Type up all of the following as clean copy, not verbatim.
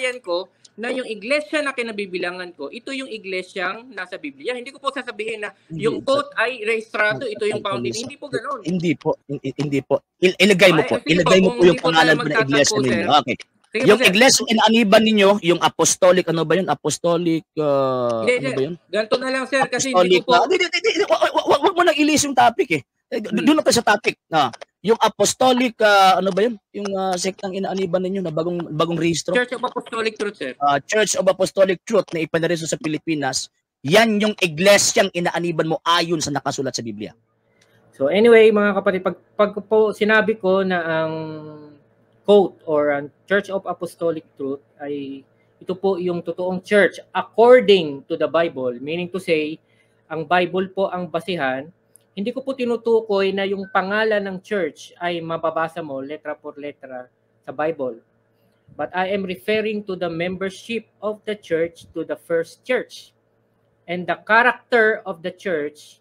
patunayan ko na yung iglesia na kinabibilangan ko, ito yung iglesyang nasa Biblia. Hindi ko po sasabihin na yung quote ay rehistrado, ito yung fountain. Hindi po ganoon. Hindi po. Ilagay mo po. Ilagay mo po yung pangalan po ng iglesia ninyo. Okay. Yung iglesia inaaniban ninyo, yung apostolic, ano ba yun? Apostolic, ano ba yun? Ganito na lang, sir, kasi hindi ko po... Wag mo nang ilis yung topic eh. Doon na tayo sa topic. Yung apostolic, ano ba yun? Yung sektang inaaniban ninyo na bagong rehistro? Church of Apostolic Truth, sir. Church of Apostolic Truth na ipanareso sa Pilipinas, yan yung iglesyang inaaniban mo ayon sa nakasulat sa Biblia. So anyway, mga kapatid, pag po sinabi ko na ang quote or ang Church of Apostolic Truth ay ito po yung totoong church according to the Bible, meaning to say, ang Bible po ang basihan. Hindi ko po tinutukoy na yung pangalan ng church ay mababasa mo letra por letra sa Bible. But I am referring to the membership of the church to the first church. And the character of the church,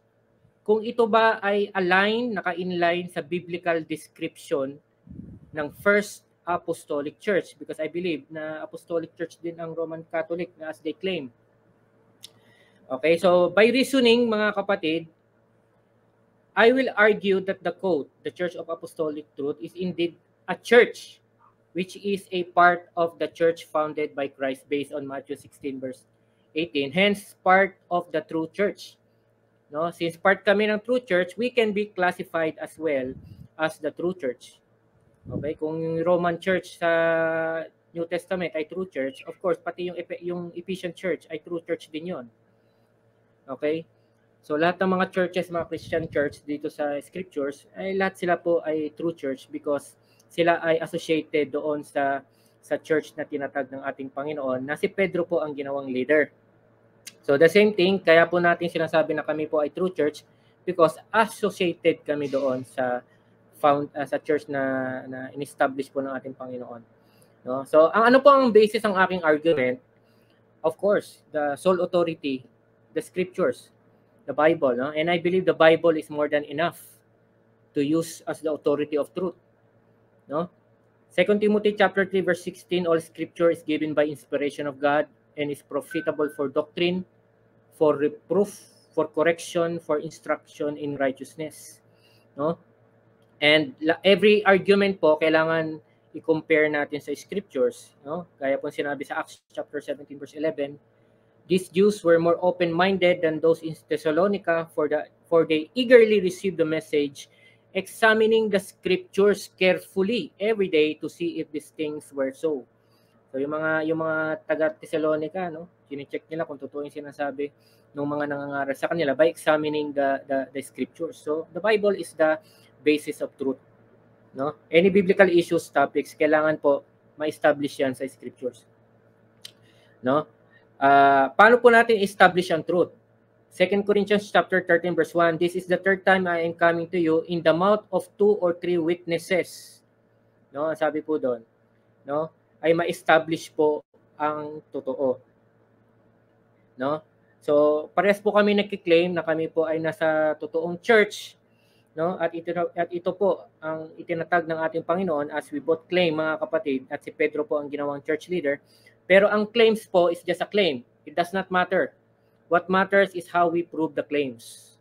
kung ito ba ay naka-inline sa biblical description ng First Apostolic Church. Because I believe na Apostolic Church din ang Roman Catholic as they claim. Okay, so by reasoning, mga kapatid, I will argue that the quote, the Church of Apostolic Truth, is indeed a church, which is a part of the church founded by Christ based on Matthew 16 verse 18. Hence, part of the true church. No? Since part kami ng true church, we can be classified as well as the true church. Okay? Kung yung Roman church sa New Testament ay true church, of course, pati yung Ephesian church ay true church din yon. Okay? So lahat ng mga churches, mga Christian church dito sa scriptures, ay lahat sila po ay true church because sila ay associated doon sa church na tinatag ng ating Panginoon na si Pedro po ang ginawang leader. So the same thing, kaya po natin sinasabi na kami po ay true church because associated kami doon sa church na in-establish po ng ating Panginoon. No? So ang ano po ang basis ng aking argument? Of course, the sole authority, the scriptures, the Bible, no? And I believe the Bible is more than enough to use as the authority of truth, no? 2 Timothy chapter 3 verse 16, all scripture is given by inspiration of God and is profitable for doctrine, for reproof, for correction, for instruction in righteousness, no? And every argument po kailangan i-compare natin sa scriptures, no? Gaya po sinabi sa Acts chapter 17 verse 11, these Jews were more open-minded than those in Thessalonica, for they eagerly received the message, examining the scriptures carefully every day to see if these things were so. So yung mga taga Thessalonica, no, chine-check nila kung totoo yung sinasabi ng mga nangangaral sa kanila by examining the scriptures. So the Bible is the basis of truth, no? Any biblical issues, topics, kailangan po ma-establish yan sa scriptures, no? Paano po natin establish ang truth? 2 Corinthians chapter 13 verse 1, this is the third time I am coming to you in the mouth of 2 or 3 witnesses. No, sabi po doon, no, ay ma-establish po ang totoo. No? So, parehas po kami nagki-claim na kami po ay nasa totoong church, no? At ito po ang itinatag ng ating Panginoon as we both claim, mga kapatid, at si Pedro po ang ginawang church leader. Pero ang claims po is just a claim. It does not matter. What matters is how we prove the claims.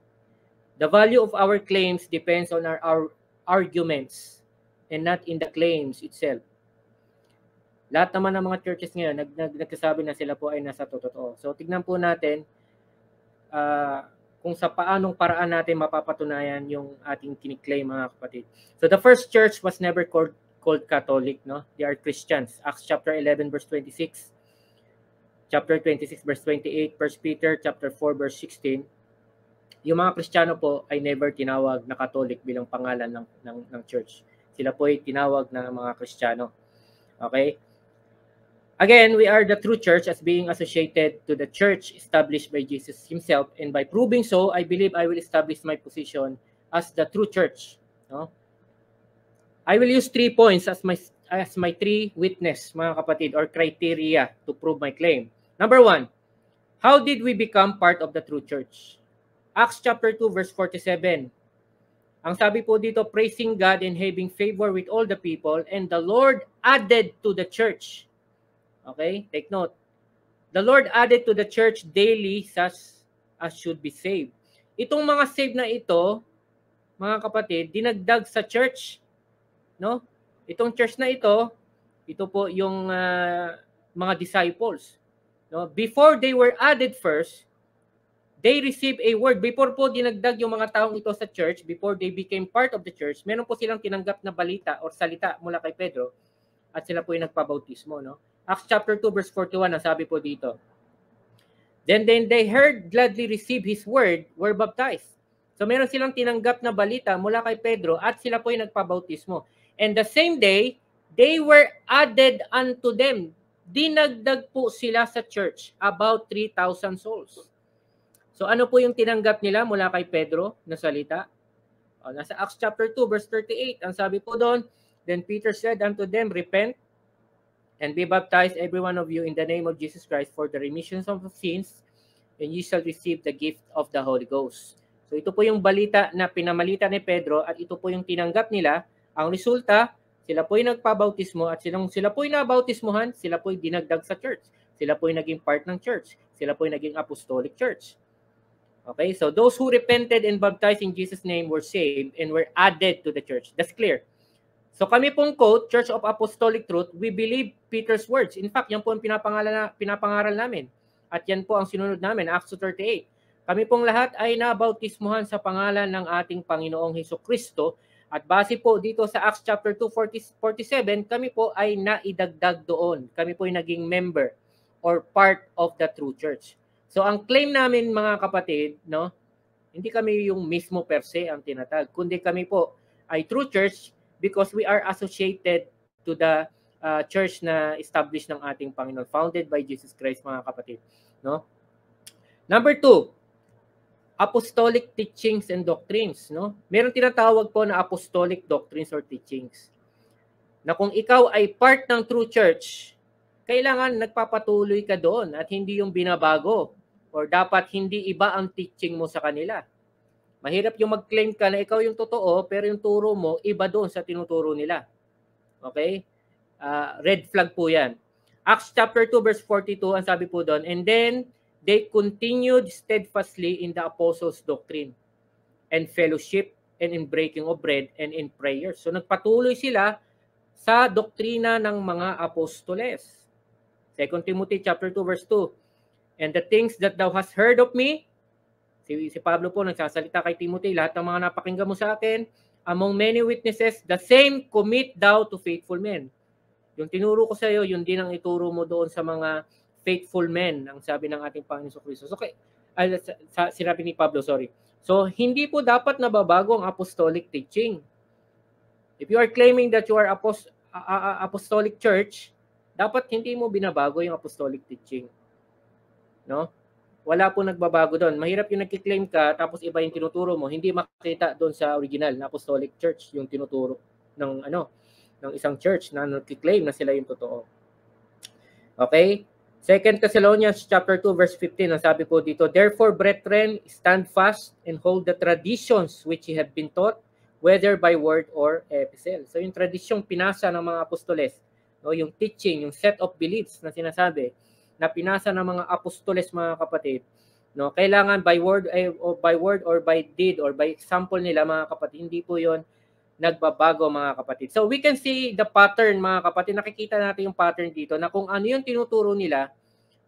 The value of our claims depends on our arguments and not in the claims itself. Lahat naman ng mga churches ngayon nagsasabi na sila po ay nasa totoo. So tignan po natin kung sa paanong paraan natin mapapatunayan yung ating kiniklaim, mga kapatid. So the first church was never called Catholic, no? They are Christians. Acts chapter 11 verse 26, chapter 26 verse 28, 1 Peter chapter 4 verse 16. Yung mga Kristiyano po ay never tinawag na Catholic bilang pangalan ng church. Sila po ay tinawag na mga Kristiyano. Okay? Again, we are the true church as being associated to the church established by Jesus himself, and by proving so, I believe I will establish my position as the true church, no? I will use 3 points as my 3 witness, mga kapatid, or criteria to prove my claim. Number 1, how did we become part of the true church? Acts chapter 2 verse 47. Ang sabi po dito, praising God and having favor with all the people, and the Lord added to the church Okay? Take note. The Lord added to the church daily such as should be saved. Itong mga saved na ito, mga kapatid, dinagdag sa church. No? Itong church na ito po yung mga disciples. No? Before they were added first, they received a word. Before po dinagdag yung mga taong ito sa church, before they became part of the church, meron po silang tinanggap na balita or salita mula kay Pedro at sila po yung nagpabautismo. No? Acts chapter 2 verse 41, ang sabi po dito. Then they heard, gladly received his word, were baptized. So meron silang tinanggap na balita mula kay Pedro at sila po yung nagpabautismo. And the same day, they were added unto them. Dinagdag po sila sa church, about 3,000 souls. So ano po yung tinanggap nila mula kay Pedro na salita? Nasa Acts chapter 2 verse 38, ang sabi po doon, then Peter said unto them, repent and be baptized every one of you in the name of Jesus Christ for the remission of sins, and you shall receive the gift of the Holy Ghost. So ito po yung balita na pinamalita ni Pedro at ito po yung tinanggap nila. Ang resulta, sila po yung nagpabautismo at sila po yung nabautismuhan, sila po yung dinagdag sa church. Sila po yung naging part ng church. Sila po yung naging apostolic church. Okay, so those who repented and baptized in Jesus' name were saved and were added to the church. That's clear. So kami pong quote, Church of Apostolic Truth, we believe Peter's words. In fact, yan po ang pinapangaral namin. At yan po ang sinunod namin, Acts 2:38. Kami pong lahat ay nabautismuhan sa pangalan ng ating Panginoong Hesukristo. At base po dito sa Acts chapter 2:47, kami po ay naidagdag doon. Kami po ay naging member or part of the true church. So ang claim namin mga kapatid, no, hindi kami yung mismo per se ang tinatag, kundi kami po ay true church because we are associated to the church na established ng ating Panginoon, founded by Jesus Christ mga kapatid, no? Number 2, apostolic teachings and doctrines, no? Meron tinatawag po na apostolic doctrines or teachings. Na kung ikaw ay part ng true church, kailangan nagpapatuloy ka doon at hindi yung binabago. Or dapat hindi iba ang teaching mo sa kanila. Mahirap yung mag-claim ka na ikaw yung totoo, pero yung turo mo, iba doon sa tinuturo nila. Okay? Red flag po yan. Acts chapter 2 verse 42, ang sabi po doon, and then they continued steadfastly in the apostles' doctrine and fellowship and in breaking of bread and in prayers. So nagpatuloy sila sa doktrina ng mga apostoles. 2 Timothy chapter 2 verse 2, and the things that thou hast heard of me, si Pablo po nagsasalita kay Timothy, lahat ng mga napakinggan mo sa akin, among many witnesses, the same commit thou to faithful men. Yung tinuro ko sa iyo, yun din ang ituro mo doon sa mga faithful men, ang sabi ng ating Panginoon Kristo. So, sinabi ni Pablo, sorry. So, hindi po dapat nababago ang apostolic teaching. If you are claiming that you are apostolic church, dapat hindi mo binabago yung apostolic teaching. No? Wala po nagbabago doon. Mahirap yung nagki-claim ka tapos iba yung tinuturo mo, hindi makita doon sa original na apostolic church yung tinuturo ng ng isang church na nagki-claim na sila yung totoo. Okay? 2 Thessalonians chapter 2 verse 15, ang sabi po dito, therefore brethren, stand fast and hold the traditions which ye have been taught, whether by word or epistle. So yung tradisyong pinasa ng mga apostoles, no, yung teaching, yung set of beliefs na sinasabi, na pinasa ng mga apostoles mga kapatid, no, kailangan by word or by deed or by example nila mga kapatid, hindi po 'yon nagbabago mga kapatid. So we can see the pattern mga kapatid, nakikita natin yung pattern dito na kung ano yung tinuturo nila,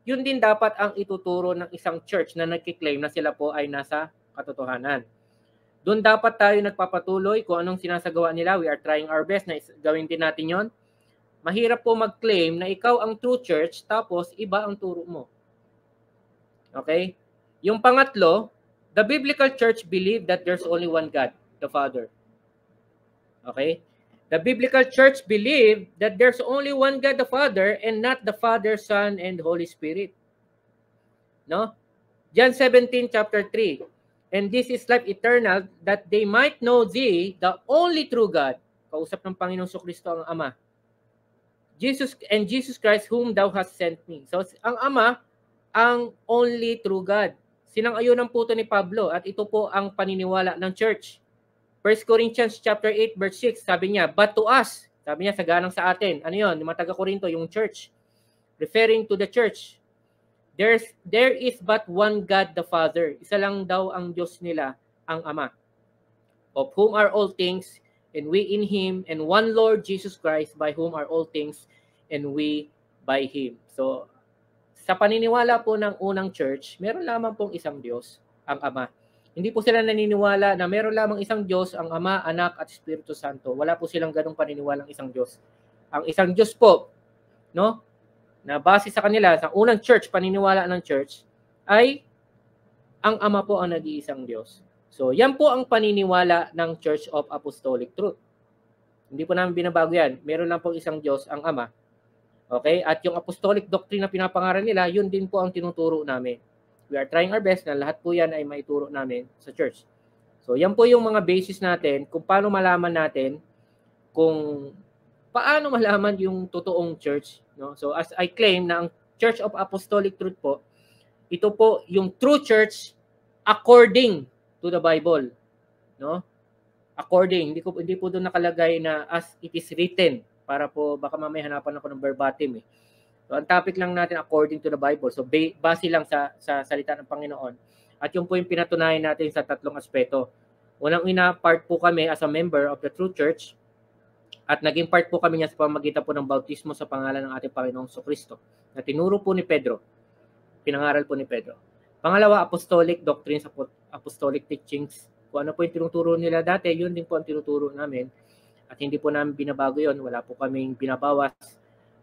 yun din dapat ang ituturo ng isang church na nagki-claim na sila po ay nasa katotohanan. Doon dapat tayo nagpapatuloy kung anong sinasagawa nila. We are trying our best na gawin din natin yon. Mahirap po mag-claim na ikaw ang true church tapos iba ang turo mo. Okay? Yung pangatlo, the biblical church believed that there's only one God, the Father. Okay? The biblical church believed that there's only one God, the Father, and not the Father, Son, and Holy Spirit. No? John 17, chapter 3. And this is life eternal, that they might know thee, the only true God. Kausap ng Panginoong Kristo ang Ama. Jesus Christ whom thou hast sent me. So ang Ama ang only true God. Sinang-ayunan po ito ni Pablo at ito po ang paniniwala ng church. 1 Corinthians chapter 8 verse 6, sabi niya, but to us, sabi niya sa ganang sa atin. Ano 'yon? Yung mga taga-Korinto, yung church. referring to the church. There is but one God the Father. Isa lang daw ang Diyos nila, ang Ama, of whom are all things, and we in Him, and one Lord Jesus Christ, by whom are all things, and we by Him. So, sa paniniwala po ng unang church, meron lamang pong isang Diyos, ang Ama. Hindi po sila naniniwala na meron lamang isang Diyos, ang Ama, Anak, at Espiritu Santo. Wala po silang ganung paniniwalang isang Diyos. Ang isang Diyos po, no, na base sa kanila, sa unang church, paniniwala ng church, ay ang Ama po ang nag-iisang Diyos. So, yan po ang paniniwala ng Church of Apostolic Truth. Hindi po namin binabago yan. Meron lang pong isang Diyos, ang Ama. Okay? At yung apostolic doctrine na pinapangaral nila, yun din po ang tinuturo namin. We are trying our best na lahat po yan ay maituro namin sa church. So, yan po yung mga basis natin kung paano malaman natin kung paano malaman yung totoong church. No? So, as I claim na ang Church of Apostolic Truth po, ito po yung true church according to the Bible. No? According, hindi po doon nakalagay na as it is written, para po baka mamaya hanapan ako ng verbatim eh. So, ang topic lang natin according to the Bible. So, base lang sa salita ng Panginoon. At yun po yung pinatunayan natin sa tatlong aspeto. Unang-una, part po kami as a member of the True Church. At naging part po kami niya sa pamamagitan po ng bautismo sa pangalan ng ating Panginoong Jesucristo. Na tinuro po ni Pedro. Pinangaral po ni Pedro. Pangalawa, apostolic doctrines, apostolic teachings. Kung ano po yung tinuturo nila dati, yun din po ang tinuturo namin. At hindi po namin binabago yun. Wala po kaming binabawas,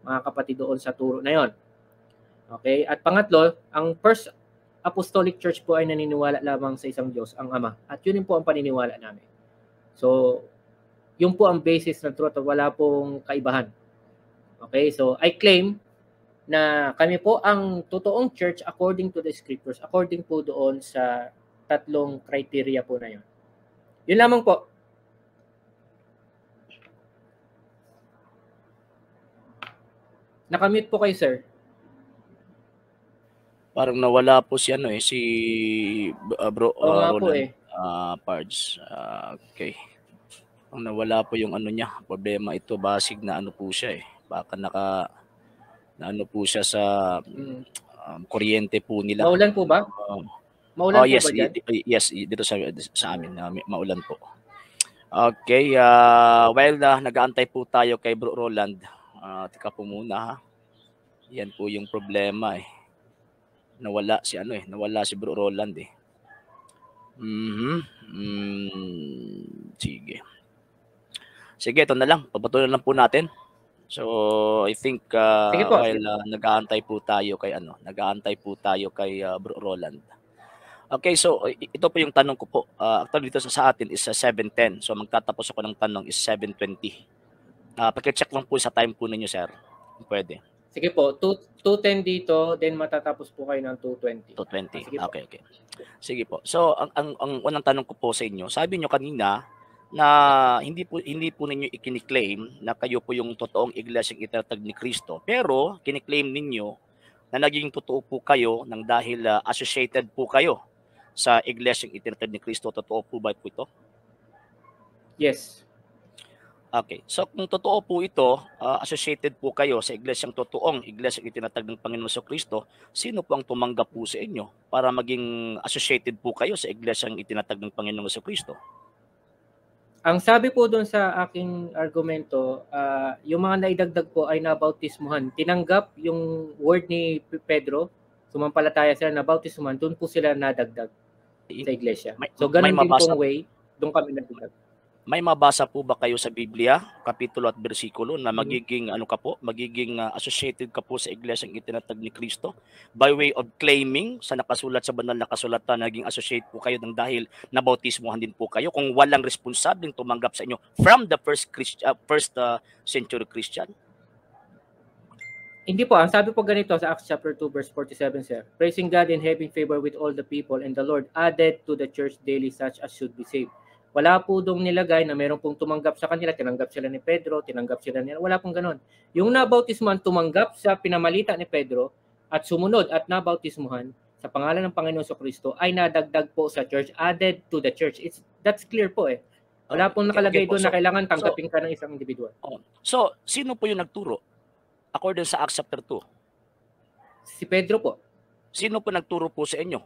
mga kapatid, doon sa turo na yon. Okay? At pangatlo, ang First Apostolic Church po ay naniniwala lamang sa isang Diyos, ang Ama. At yun po ang paniniwala namin. So, yun po ang basis ng truth. Wala pong kaibahan. Okay? So, I claim na kami po ang totoong church according to the scriptures, according po doon sa tatlong criteria po na yun. Yun lamang po. Nakamute po kayo, sir. Parang nawala po si si bro Roland Pards. Okay. Ang nawala po yung niya, problema ito, basig na po siya eh. Baka na po siya sa kuryente po nila. Maulan po ba? Maulan po yes, ba dyan? Yes, dito sa amin maulan po. Okay, while nag-aantay po tayo kay Bro Roland, tika po muna ha. Yan po yung problema eh. Nawala si Bro Roland eh. Sige, ito na lang. Papatuloy lang po natin. So, I think while nag-aantay po tayo kay Bro Roland. Okay, so ito po yung tanong ko po. Actually dito sa atin is 7:10. So magtatapos ako ng tanong is 7:20. Paki-check lang po sa time po ninyo, sir. Pwede. Sige po, 2:10 dito, then matatapos po kayo ng 2:20. 2:20. Okay. Sige po. So ang unang tanong ko po sa inyo, sabi niyo kanina na hindi po ninyo ikini-claim na kayo po yung totoong iglesyang itinatag ni Kristo. Pero kini-claim ninyo na naging totoo po kayo nang dahil associated po kayo sa iglesyang itinatag ni Kristo. Totoo po ba po ito? Yes. Okay. So kung totoo po ito, associated po kayo sa iglesyang totoong iglesyang itinatag ng Panginoon Jesucristo, sino po ang tumanggap po sa inyo para maging associated po kayo sa iglesyang itinatag ng Panginoon Jesucristo? Ang sabi po doon sa aking argumento, yung mga naidagdag po ay nabautismuhan. Tinanggap yung word ni Pedro, sumampalataya sila, nabautismuhan, doon po sila nadagdag sa iglesia. So ganun din pong way, doon kami nadagdag. May mabasa po ba kayo sa Biblia, kapitulo at bersikulo na magiging magiging associated ka po sa iglesyang itinatag ni Kristo by way of claiming sa nakasulat sa banal na kasulatan, naging associate po kayo ng dahil nabautismuhan din po kayo kung walang responsableng tumanggap sa inyo from the first century Christian? Hindi po, ang sabi po ganito sa Acts chapter 2 verse 47, sir. Praising God and having favor with all the people, and the Lord added to the church daily such as should be saved. Wala po dong nilagay na meron pong tumanggap sa kanila, tinanggap sila ni Pedro, tinanggap sila nila. Wala pong ganon. Yung nabautismuhan, tumanggap sa pinamalita ni Pedro at sumunod at nabautismuhan sa pangalan ng Panginoon Jesucristo ay nadagdag po sa church, added to the church. That's clear po eh. Wala pong nakalagay doon na kailangan tanggapin ka ng isang individual. So, sino po yung nagturo? According sa Acts chapter 2. Si Pedro po. Sino po nagturo po sa inyo?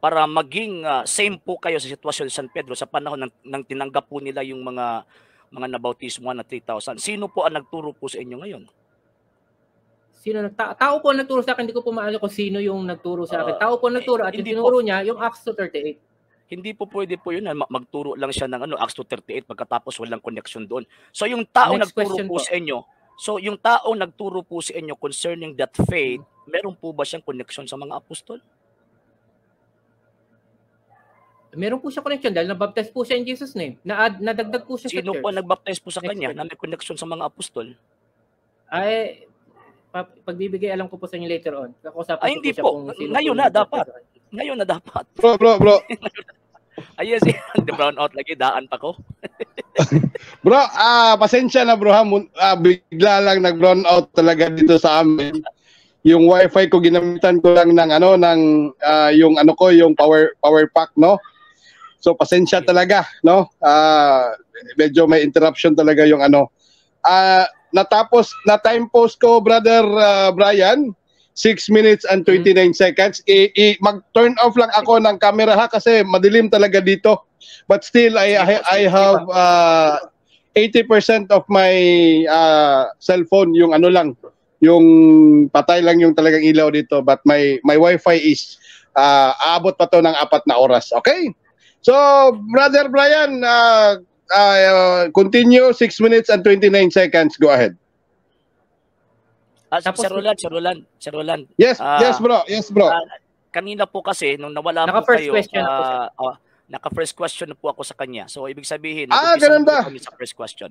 Para maging same po kayo sa sitwasyon ni San Pedro sa panahon ng tinanggap po nila yung mga nabautismo na 3,000. Sino po ang nagturo po sa inyo ngayon? Tao po ang nagturo sa akin, hindi ko po maalala kung sino yung nagturo sa akin. Tao po ang nagturo at yung tinuro niya, yung Acts 2:38. Hindi po pwede po yun na magturo lang siya ng Acts 2:38 pagkatapos walang connection doon. So yung tao nagturo po sa inyo, yung tao nagturo po sa inyo concerning that faith, meron po ba siyang connection sa mga apostol? Meron po siya connection dahil nabaptize po siya in Jesus' name. Nadagdag po siya sa church. Sino po nagbaptize po sa kanya na may connection sa mga apostol? Ay, pagbibigay alam ko po sa inyo later on. Ay, hindi po. Ngayon na dapat. Ngayon na dapat. Bro. Ayun, the brown out lagi, daan pa ko. Bro, pasensya na bro ha. Bigla lang nag-brown out talaga dito sa amin. Yung wifi ko ginamitan ko lang ng yung power pack, no? So pasensya talaga, no? Medyo may interruption talaga yung natapos na time post ko, Brother Brian, 6 minutes and 29 seconds. Mag-turn off lang ako ng camera ha kasi madilim talaga dito. But still I have 80% of my cellphone yung yung patay lang yung talagang ilaw dito, but my wifi is aabot pa to ng 4 na oras. Okay? So, Brother Brian, continue, 6 minutes and 29 seconds. Go ahead. Sir Roland. Yes, bro. Kanina po kasi, nung nawala po kayo, naka-first question na po ako sa kanya. So, ibig sabihin, ganun ba? Kami sa first question.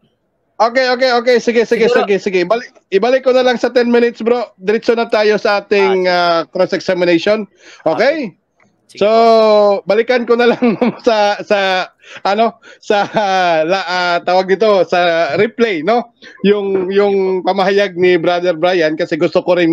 Okay. Sige. Ibalik ko na lang sa 10 minutes, bro. Diretso na tayo sa ating cross-examination. Okay? So, balikan ko na lang tawag dito sa replay, no? Yung pamahayag ni Brother Brian kasi gusto ko ring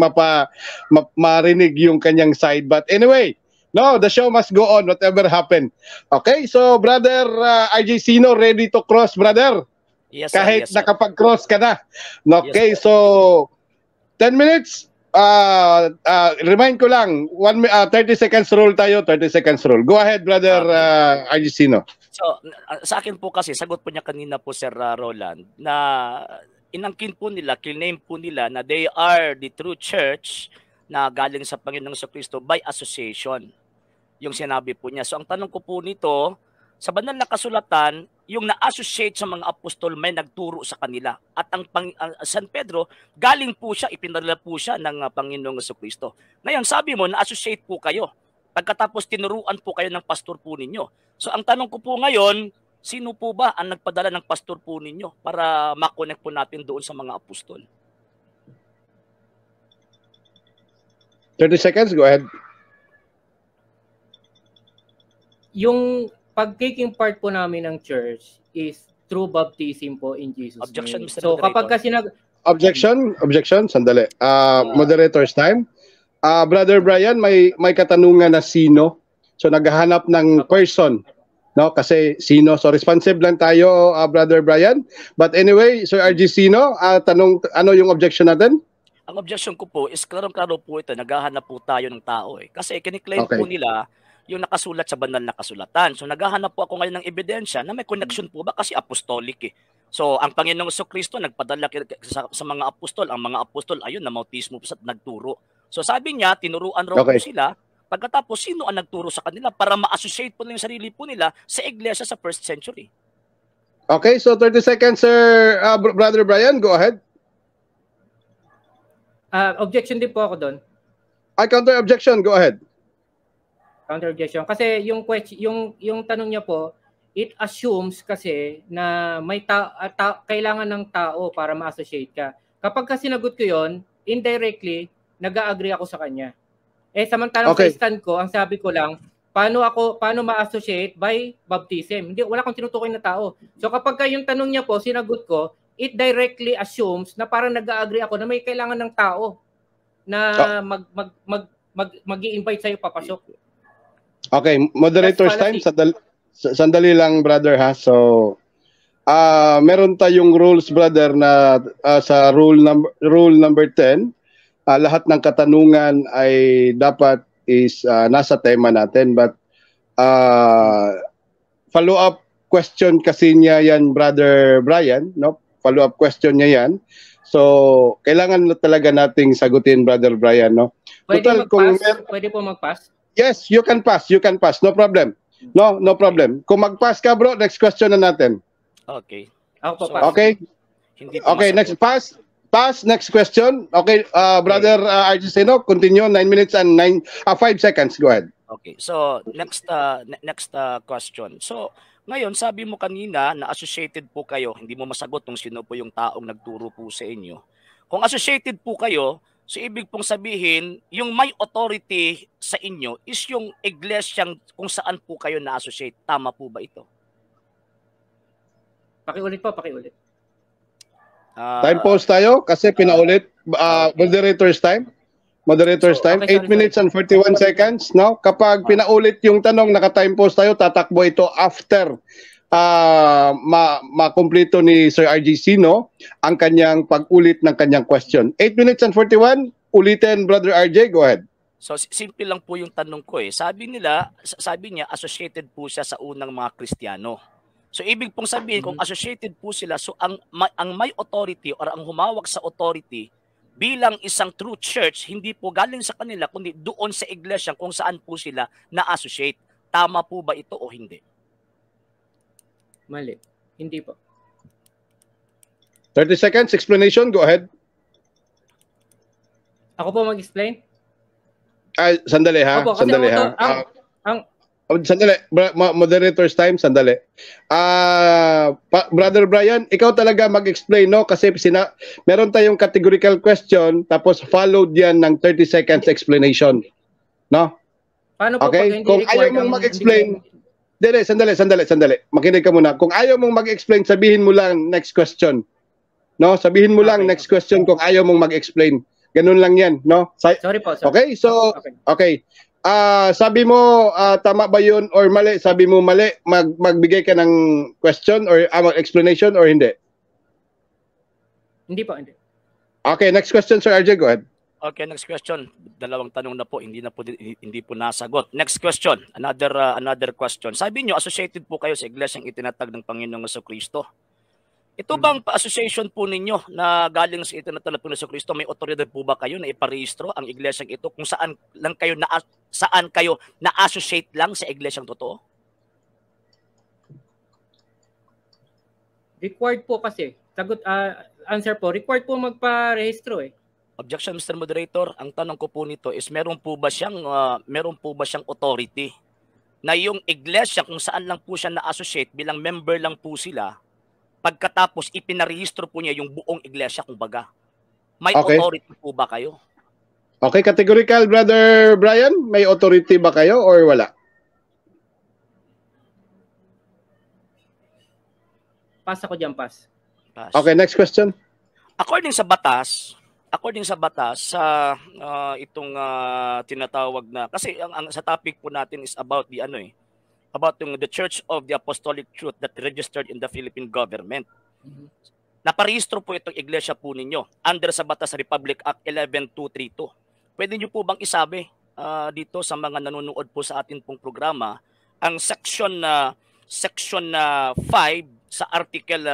marinig yung kanyang side. But anyway, no, the show must go on whatever happen. Okay? So, Brother RJ Sino, ready to cross, brother? Yes, kahit sir. nakapag-cross ka na. Okay, yes, so 10 minutes. Remind ko lang, 30 seconds rule tayo, 30 seconds rule. Go ahead, Brother Agistino. So, sa akin po kasi, sagot po niya kanina po, Sir Roland, na inangkin po nila, claim po nila na they are the true church na galing sa Panginoong Kristo by association. Yung sinabi po niya. So, ang tanong ko po nito, sa banal na kasulatan, yung na-associate sa mga apostol may nagturo sa kanila. At ang San Pedro, galing po siya, ipinadala po siya ng Panginoong Kristo. Ngayon, sabi mo, na-associate po kayo. Pagkatapos tinuruan po kayo ng pastor po ninyo. So ang tanong ko po ngayon, sino po ba ang nagpadala ng pastor po ninyo para makonect po natin doon sa mga apostol? 30 seconds, go ahead. Yung pagtaking part po namin ng church is through baptism po in Jesus' Objection, name. Mr. So kapag kasi Objection, sandali. Moderator's time. Brother Brian, may katanungan na sino. So naghahanap ng person, no? Kasi sino. So responsive lang tayo, Brother Brian. But anyway, Sir RG Sino, ano yung objection natin? Ang objection ko po is klarong-klaro po ito, naghahanap po tayo ng tao eh. Kasi kiniklaim po nila yung nakasulat sa banal na kasulatan. So naghahanap po ako ngayon ng ebidensya na may connection po ba kasi apostolic eh. So ang Panginoong Kristo nagpadala sa mga apostol, ang mga apostol ayun na bautismo at nagturo. So sabi niya, tinuruan raw po sila. Pagkatapos sino ang nagturo sa kanila para ma-associate po nila yung sarili po nila sa iglesia sa 1st century. Okay, so 30 seconds, Sir Brother Brian, go ahead. Objection din po ako doon. Counter objection, go ahead. Counter objection. Kasi yung tanong niya po, it assumes kasi na may kailangan ng tao para ma-associate ka. Kapag kasi sinagot ko yon, indirectly, nag-agree ako sa kanya. Samantalang sa stand ko, ang sabi ko lang, paano ma-associate by baptism? Wala akong tinutukoy na tao. So kapag yung tanong niya po, sinagot ko, it directly assumes na parang nag-agree ako na may kailangan ng tao na mag-i-invite sa'yo papasok. Okay, moderator's time. Sandali lang, brother ha. So, meron tayong rules, brother, na sa rule number 10. lahat ng katanungan ay dapat is nasa tema natin. But follow-up question kasi niya yan, Brother Brian, no? Follow-up question niya yan. So, kailangan talaga nating sagutin, Brother Brian, no? Pwede mag-pass? Pwede po mag-pass? Yes, you can pass. You can pass. No problem. No problem. Kung mag-pass ka, bro, next question na natin. Okay. Ako po pass. Okay? Hindi Okay, next pass. Pass, next question. Okay, Brother RG Seno, continue. 9 minutes and 5 seconds. Go ahead. Okay. So, next question. So, ngayon, sabi mo kanina na associated po kayo, hindi mo masagot kung sino po yung taong nagturo po sa inyo. Kung associated po kayo, so ibig pong sabihin, yung may authority sa inyo is yung iglesyang kung saan po kayo na-associate. Tama po ba ito? Pakiulit po, pakiulit. Time pause tayo kasi pinaulit. Moderator's time. Moderator's time. 8 minutes and 41 seconds. No? Kapag pinaulit yung tanong, naka-time pause tayo, tatakbo ito after makumpleto ni Sir RG Seno ang kanyang pag-ulit ng kanyang question. 8 minutes and 41. Ulitin, Brother RJ. Go ahead. So, simple lang po yung tanong ko eh. Sabi niya, associated po siya sa unang mga Kristiyano. So, ibig pong sabihin, kung associated po sila, so ang may authority or ang humawak sa authority bilang isang true church, hindi po galing sa kanila, kundi doon sa iglesia kung saan po sila na-associate. Tama po ba ito o hindi? Mali. Hindi po. 30 seconds, explanation, go ahead. Ako po mag-explain? Sandali ha. Opo, sandali ha. Sandali, moderator's time, sandali. Brother Brian, ikaw talaga mag-explain, no? Kasi meron tayong categorical question, tapos followed yan ng 30 seconds explanation. No? Paano po okay? Kung ayaw mong mag-explain, sandali. Makinig ka muna. Kung ayaw mong mag-explain, sabihin mo lang next question. No? Sabihin mo lang next question kung ayaw mong mag-explain. Ganun lang yan, no? Sorry po. Sorry. Okay, so, okay. Sabi mo, tama ba yun or mali? Sabi mo mali, magbigay ka ng question or explanation or hindi? Hindi. Okay, next question, Sir RJ, go ahead. Okay, next question. Dalawang tanong na po, hindi po nasagot. Next question, another question. Sabi niyo, associated po kayo sa iglesyang itinatag ng Panginoong Jesucristo. Ito bang association po ninyo na galing sa itinatag ng Panginoong Jesucristo, may otoridad po ba kayo na iparehistro ang iglesyang ito kung saan kayo na-associate lang sa iglesyang totoo? Required po kasi. Answer po, required po magpa-rehistro eh. Objection, Mr. Moderator. Ang tanong ko po nito is meron po ba siyang authority na yung iglesia kung saan lang po siya na-associate bilang member lang po sila, pagkatapos ipinarehistro po niya yung buong iglesia kumbaga. May authority po ba kayo? Okay, categorical, Brother Brian, may authority ba kayo or wala? Pass ako dyan, pass. Okay, next question. According sa batas sa itong tinatawag na, kasi ang sa topic po natin is about the Church of the Apostolic Truth that registered in the Philippine government. Naparehistro po itong iglesia po ninyo under sa batas Republic Act 11232. Pwede niyo po bang isabi dito sa mga nanonood po sa atin pong programa ang section 5 sa article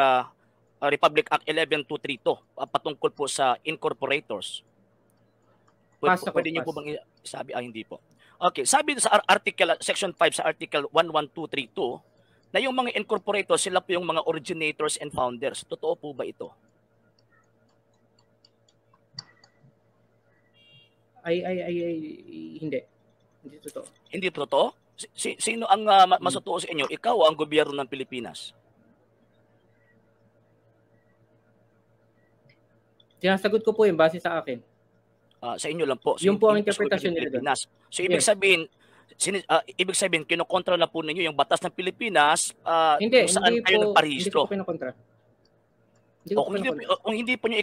Republic Act 11232 patungkol po sa incorporators? Pwede niyo po bang isabi? Hindi po. Okay, sabi sa section 5 sa article 11232 na yung mga incorporators, sila po yung mga originators and founders. Totoo po ba ito? Hindi. Hindi totoo. Hindi totoo? Sino ang masutuo sa inyo? Ikaw o ang gobyerno ng Pilipinas? Sinasagot ko po yung base sa akin. Sa inyo lang po. Yung po ang interpretasyon nila. So ibig sabihin, kinokontra na po ninyo yung batas ng Pilipinas hindi, kung saan kayo nagparehistro. Hindi ko kinokontra. Kung hindi po nyo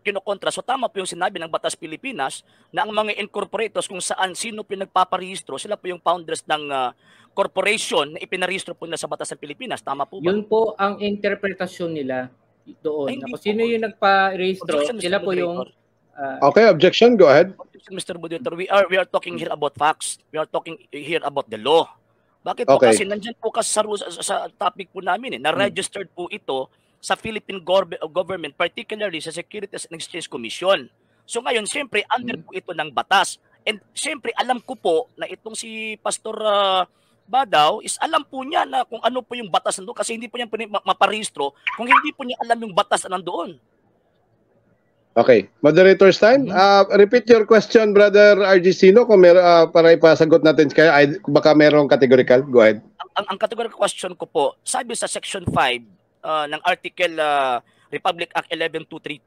kinokontra, so tama po yung sinabi ng batas Pilipinas na ang mga incorporators kung saan sino pinagpaparehistro, sila po yung founders ng corporation na ipinarehistro po nila sa batas ng Pilipinas. Tama po ba? Yun po ang interpretasyon nila doon. Kung sino yung nagpa-rehistro, sila po yung Okay, objection, go ahead. Mr. Moderator, we are talking here about facts. We are talking here about the law. Bakit po? Okay. Kasi nandiyan po kasi sa topic po namin na-registered po ito sa Philippine government, particularly sa Securities and Exchange Commission. So ngayon, siyempre, under po ito ng batas. And siyempre, alam ko po na itong si Pastor Badaw is alam po niya na kung ano po yung batas nandoon kasi hindi po niya maparehistro kung hindi po niya alam yung batas na nandoon. Okay, moderator's time. Repeat your question, Brother RG Sino, kung para ipasagot natin kaya baka merong categorical. Go ahead. Ang categorical question ko po, sabi sa Section 5 ng Article Republic Act 11232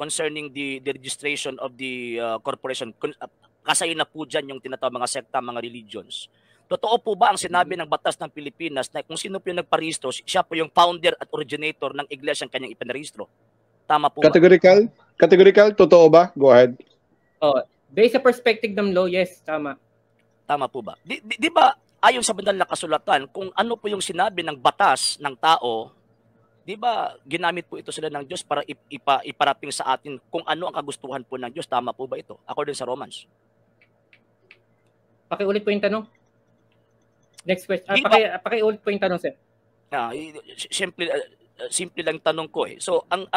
concerning the registration of the corporation, kasay na po dyan yung tinatawag mga sekta, mga religions. Totoo po ba ang sinabi ng batas ng Pilipinas na kung sino po yung nagparehistro, siya po yung founder at originator ng iglesia ang kanyang ipinarehistro? Tama po categorical? Ba? Categorical? Totoo ba? Go ahead. Based sa perspective ng law, yes, tama. Tama po ba? Di ba, ayon sa banal na kasulatan, kung ano po yung sinabi ng batas ng tao, di ba, ginamit po ito sila ng Diyos para iparating sa atin kung ano ang kagustuhan po ng Diyos. Tama po ba ito? According sa Romans. Pakiulit po yung tanong. Next question. Pakiulit po yung tanong, sir. Simple lang tanong ko eh. So ang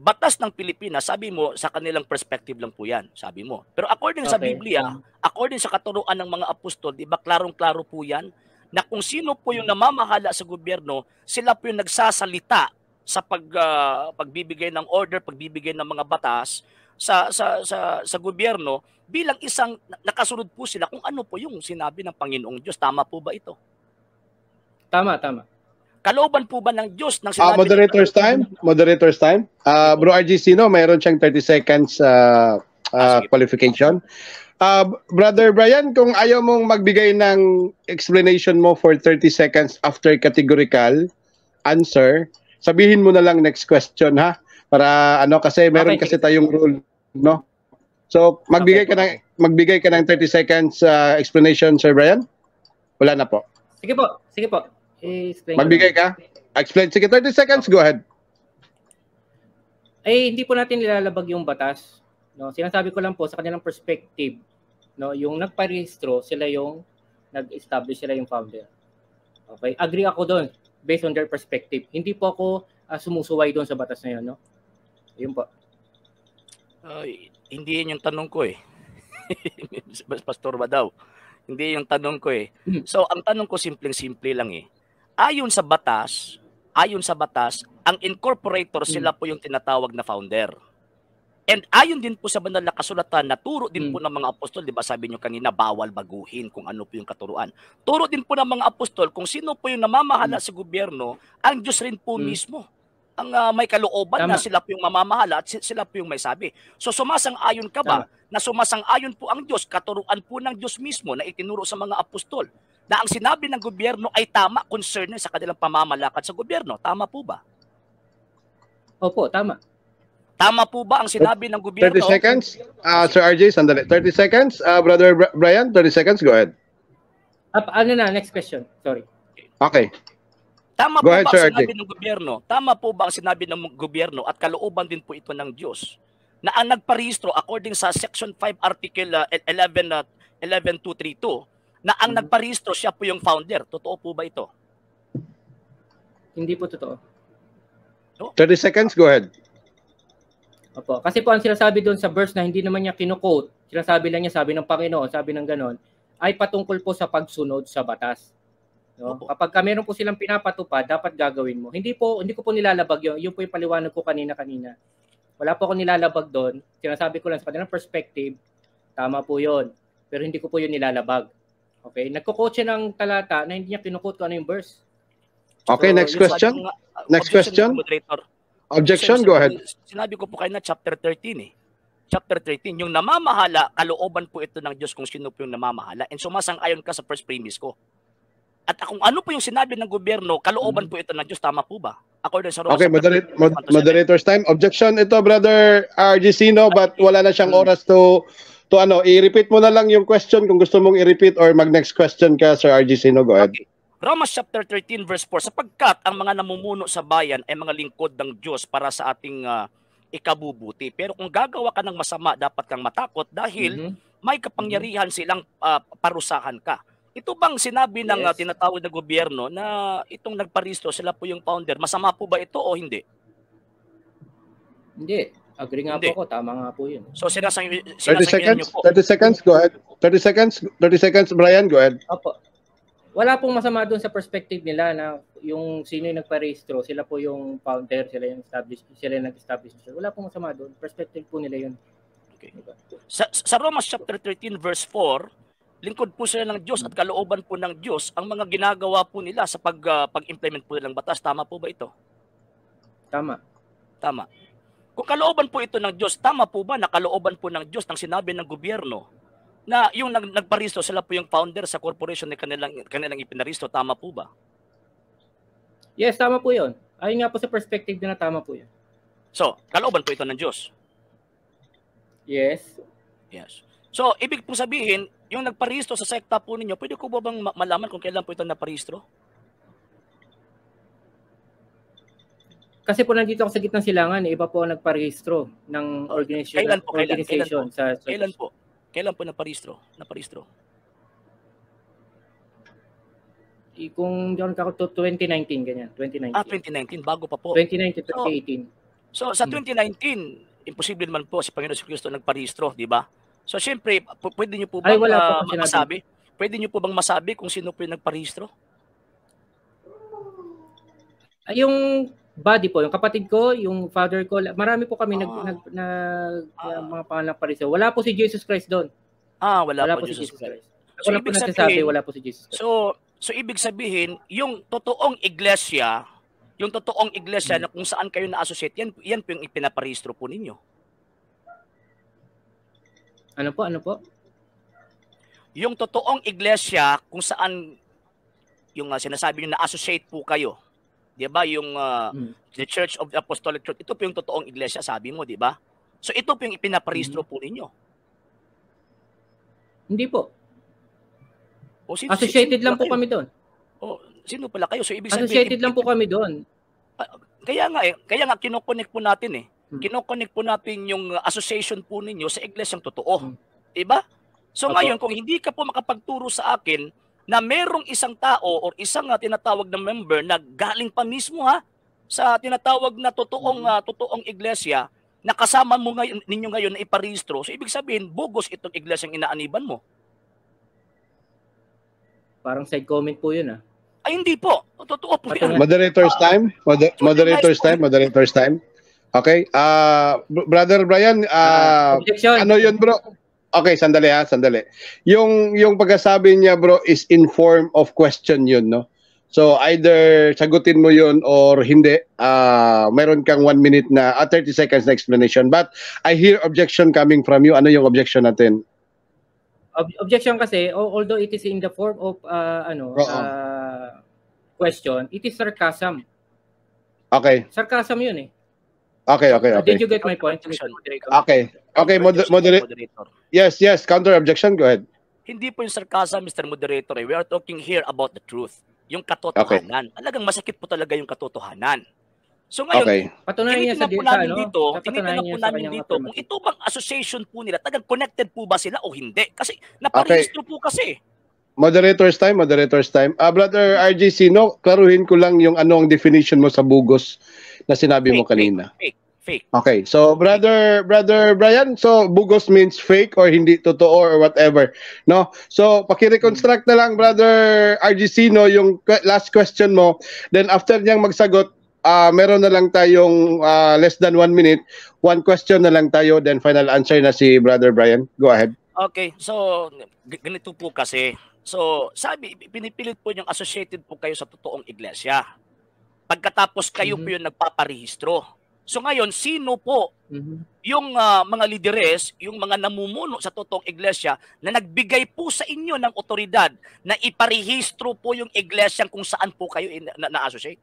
batas ng Pilipinas, sabi mo sa kanilang perspective lang po 'yan, sabi mo. Pero according sa Biblia, according sa katuruan ng mga apostol, 'di ba klarong-klaro po 'yan na kung sino po yung namamahala sa gobyerno, sila po yung nagsasalita sa pagbibigay ng order, pagbibigay ng mga batas sa gobyerno bilang isang nakasunod po sila kung ano po yung sinabi ng Panginoong Diyos. Tama po ba ito? Tama. Kalooban po ba ng Diyos ng sinabi? Moderator's time. Bro RG Sino, mayroon siyang 30 seconds qualification. Brother Brian, kung ayaw mong magbigay ng explanation mo for 30 seconds after categorical answer, sabihin mo na lang next question, ha? Para kasi meron kasi tayong rule, no? So, magbigay ka ng 30 seconds explanation, Sir Brian? Wala na po. Sige po. Magbigay ka? Explain. Sige, 30 seconds. Go ahead. Hindi po natin nilalabag yung batas. No? Sinasabi ko lang po sa kanilang perspective, no? Yung nagparehistro, sila yung nag-establish, sila yung founder. Okay? Agree ako doon based on their perspective. Hindi po ako sumusuway doon sa batas na yun. No? Yun po. Hindi yun yung tanong ko eh. Pastor Badaw. Hindi yung tanong ko eh. So, ang tanong ko simpleng-simple lang eh. Ayon sa batas, ang incorporator sila po yung tinatawag na founder. And ayon din po sa banal na kasulatan na turo din po ng mga apostol, di ba sabi nyo kanina, bawal baguhin kung ano po yung katuruan. Turo din po ng mga apostol kung sino po yung namamahala sa gobyerno, ang Diyos rin po mismo. Ang may kalooban na sila po yung mamamahala at sila po yung may sabi. So sumasang-ayon ka ba na sumasang-ayon po ang Diyos, katuruan po ng Diyos mismo na itinuro sa mga apostol, na ang sinabi ng gobyerno ay tama concern sa kanilang pamamalakad sa gobyerno? Tama po ba? Opo, tama. Tama po ba ang sinabi ng gobyerno? 30 seconds. Sir RJ, sandali. 30 seconds. Brother Brian, 30 seconds. Go ahead. Next question. Sorry. Okay. Tama po ba ang sinabi ng gobyerno? Tama po ba ang sinabi ng gobyerno at kalooban din po ito ng Diyos na ang nagparehistro according sa Section 5 Article 11232 na ang nagparehistro siya po yung founder? Totoo po ba ito? Hindi po totoo. No? 30 seconds, go ahead. Opo. Kasi po ang sinasabi doon sa verse na hindi naman niya kino-quote, sinasabi lang niya, sabi ng Panginoon, sabi ng ganon, ay patungkol po sa pagsunod sa batas. No? Kapag meron po silang pinapatupad, dapat gagawin mo. Hindi ko po nilalabag yun. Yun po yung paliwanag ko kanina. Wala po ako nilalabag doon. Sinasabi ko lang sa kanilang perspective, tama po yun. Pero hindi ko po yun nilalabag. Okay? Nagko-quote siya ng talata na hindi niya kino-quote kung ano yung verse. Okay, next question. Next question. Objection, go ahead. Sinabi ko po kayo na chapter 13 eh. Chapter 13, yung namamahala, kalooban po ito ng Diyos kung sino po yung namamahala. And sumasang-ayon ka sa first premise ko. At kung ano po yung sinabi ng gobyerno, kalooban po ito ng Diyos, tama po ba? According sa Romans. Okay, moderator's time. Objection ito, Brother RG Sino, but wala na siyang oras to i-repeat mo na lang yung question kung gusto mong i-repeat or mag-next question ka, Sir RG Sino. Go ahead. Okay. Romans chapter 13 verse 4, sapagkat ang mga namumuno sa bayan ay mga lingkod ng Diyos para sa ating ikabubuti. Pero kung gagawa ka ng masama, dapat kang matakot dahil may kapangyarihan silang parusahan ka. Ito bang sinabi ng tinatawag na gobyerno na itong nagparehistro, sila po yung founder, masama po ba ito o hindi? Hindi. Agree nga po ako, tama nga po yun. So 30 seconds, go ahead. 30 seconds, Brian, go ahead. Opo. Wala pong masama doon sa perspective nila na yung sino yung nagparehistro, sila po yung founder, sila yung nag-establish. Wala pong masama doon. Perspective po nila yun. Okay. Sa Romans chapter 13 verse 4, lingkod po sila ng Diyos at kalooban po ng Diyos ang mga ginagawa po nila sa pag-implement po ng batas. Tama po ba ito? Tama. Tama. Kung kalooban po ito ng Diyos, tama po ba na kalooban po ng Diyos ng sinabi ng gobyerno na yung nagparehistro, sila po yung founder sa corporation na kanilang ipinarehistro, tama po ba? Yes, tama po yun. Ayun nga po sa perspective na tama po yun. So, kalooban po ito ng Diyos? Yes. Yes. So, ibig po sabihin, yung nagparehistro sa sekta po ninyo, pwede ko ba bang malaman kung kailan po ito naparehistro? Kasi po nandito ako sa gitnang silangan, iba po ang nagparehistro ng organization. Kailan po naparehistro? Kung di ako 2019, ganyan. 2019. 2019, bago pa po. 2019, 2018. So sa 2019, imposible naman po si Panginoon Kristo nagparehistro, di ba? So syempre, pwede niyo po bang masabi? Pwede niyo po bang masabi kung sino po yung nagparehistro? Yung body po, yung kapatid ko, yung father ko, marami po kami mga pangalang parehistro. Wala po si Jesus Christ doon. Wala po si Jesus Christ. So, wala po nasasabi, wala po si Jesus Christ. So ibig sabihin, yung totoong iglesia na kung saan kayo na-associate, yan po yung ipinaparehistro po ninyo. Ano po? Yung totoong iglesia kung saan yung sinasabi nyo na-associate po kayo, di ba? Yung the Church of the Apostolic Church, ito po yung totoong iglesia, sabi mo, di ba? So ito po yung ipinaparehistro po ninyo. Hindi po. Associated lang po kami doon. Sino pala kayo? So ibig sabihin, associated lang po kami doon. Kaya nga kinoconnect po natin Kinoconnect po natin yung association po ninyo sa iglesyang totoo. Diba? So ngayon, kung hindi ka po makapagturo sa akin na merong isang tao or isang tinatawag na member na galing pa mismo sa tinatawag na totoong iglesia na kasama mo ninyo ngayon na iparehistro, so ibig sabihin, bogus itong iglesyang inaaniban mo. Parang side comment po yun Ay, hindi po. Totoo po yan. Moderator's time. Moderator's time. Okay. Brother Brian, ano yun bro? Okay, sandali. Yung pagkasabi niya bro is in form of question yun, no? So either sagutin mo yun or hindi. Meron kang 1 minute na 30 seconds na explanation. But I hear objection coming from you. Ano yung objection natin? Objection kasi, although it is in the form of question, it is sarcasm. Okay. Sarcasm yun Okay. Did you get my point? Okay, moderator. Yes, counter objection, go ahead. Hindi po yung sarcasm, Mr. Moderator. We are talking here about the truth. Yung katotohanan. Talagang masakit po talaga yung katotohanan. So ngayon, tinitingnan po namin dito kung ito bang association po nila, tagang connected po ba sila o hindi? Kasi naparehistro po kasi. Moderator's time. Brother RG Sino, klaruhin ko lang yung ano ang definition mo sa bugos na sinabi mo kanina. Fake. Okay, so brother Brian, so bugos means fake or hindi totoo or whatever, no? So paki-reconstruct na lang brother RG Sino yung last question mo. Then after niyang magsagot, meron na lang tayong less than 1 minute. One question na lang tayo, then final answer na si brother Brian. Go ahead. Okay, so ganito po kasi. So sabi, pinipilit po yung associated po kayo sa totoong iglesia. Pagkatapos kayo po yung nagpaparehistro. So ngayon, sino po yung mga lideres, yung mga namumuno sa totoong iglesia na nagbigay po sa inyo ng otoridad na iparehistro po yung iglesia kung saan po kayo na-associate?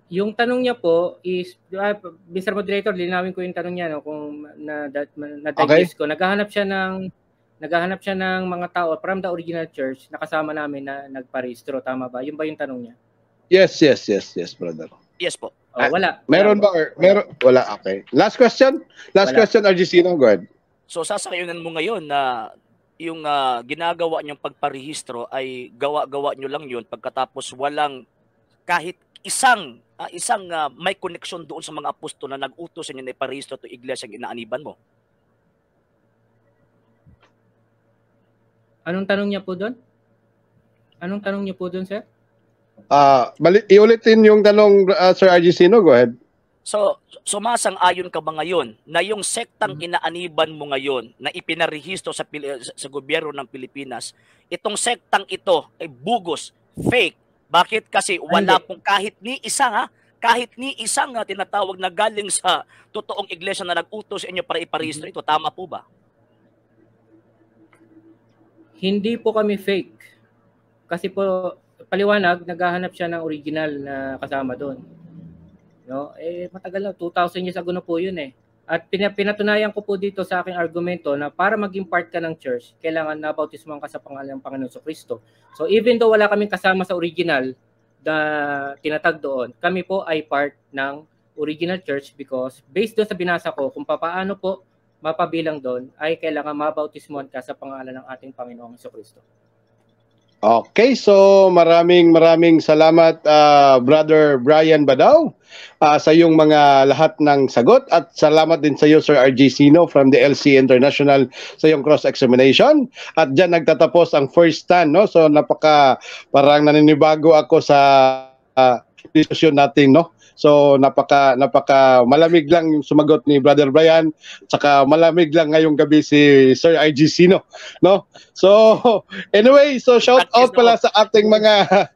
Yung tanong niya po is, Mr. Moderator, linawin ko yung tanong niya kung na-digest ko. Naghahanap siya ng mga tao from the original church na kasama namin na nagparehistro. Tama ba? Yun ba yung tanong niya? Yes, brother. Yes po. Wala. Meron ba or meron? Wala. Okay. Last question. Last question, RG Sino. Go ahead. So sasayunan mo ngayon na yung ginagawa niyong pagparehistro ay gawa-gawa niyo lang yun pagkatapos walang kahit isang may connection doon sa mga apostol na nag-utos sa inyo na iparehistro to iglesia ang inaaniban mo. Anong tanong niya po doon? Anong tanong niyo po doon, sir? Iulitin yung tanong, Sir RG Sino. Go ahead. So, sumasang-ayon ka ba ngayon na yung sektang inaaniban mo ngayon na ipinarehistro sa gobyerno ng Pilipinas, itong sektang ito ay bugos, fake? Bakit? Kasi wala pong kahit ni isang tinatawag na galing sa totoong iglesia na nag-utos sa inyo para iparehistro ito. Tama po ba? Hindi po kami fake. Kasi po, paliwanag, naghahanap siya ng original na kasama doon. No? Matagal na, 2,000 years ago na po yun eh. At pinatunayan ko po dito sa aking argumento na para maging part ka ng church, kailangan na bautismuhan ka sa pangalan ng Panginoon Jesucristo. So even though wala kaming kasama sa original na tinatag doon, kami po ay part ng original church because based doon sa binasa ko kung paano po mapabilang doon ay kailangan mabautismuhan ka sa pangalan ng ating Panginoong Jesucristo. Okay, so maraming salamat Brother Brian Badao sa iyong mga lahat ng sagot at salamat din sa iyo Sir RG Sino from the LC International sa iyong cross-examination at diyan nagtatapos ang first stand, no? So parang naninibago ako sa diskusyon natin, no? So napaka malamig lang yung sumagot ni Brother Brian, saka malamig lang ngayong gabi si Sir RG Sino, no? So anyway, so shout out pala sa ating mga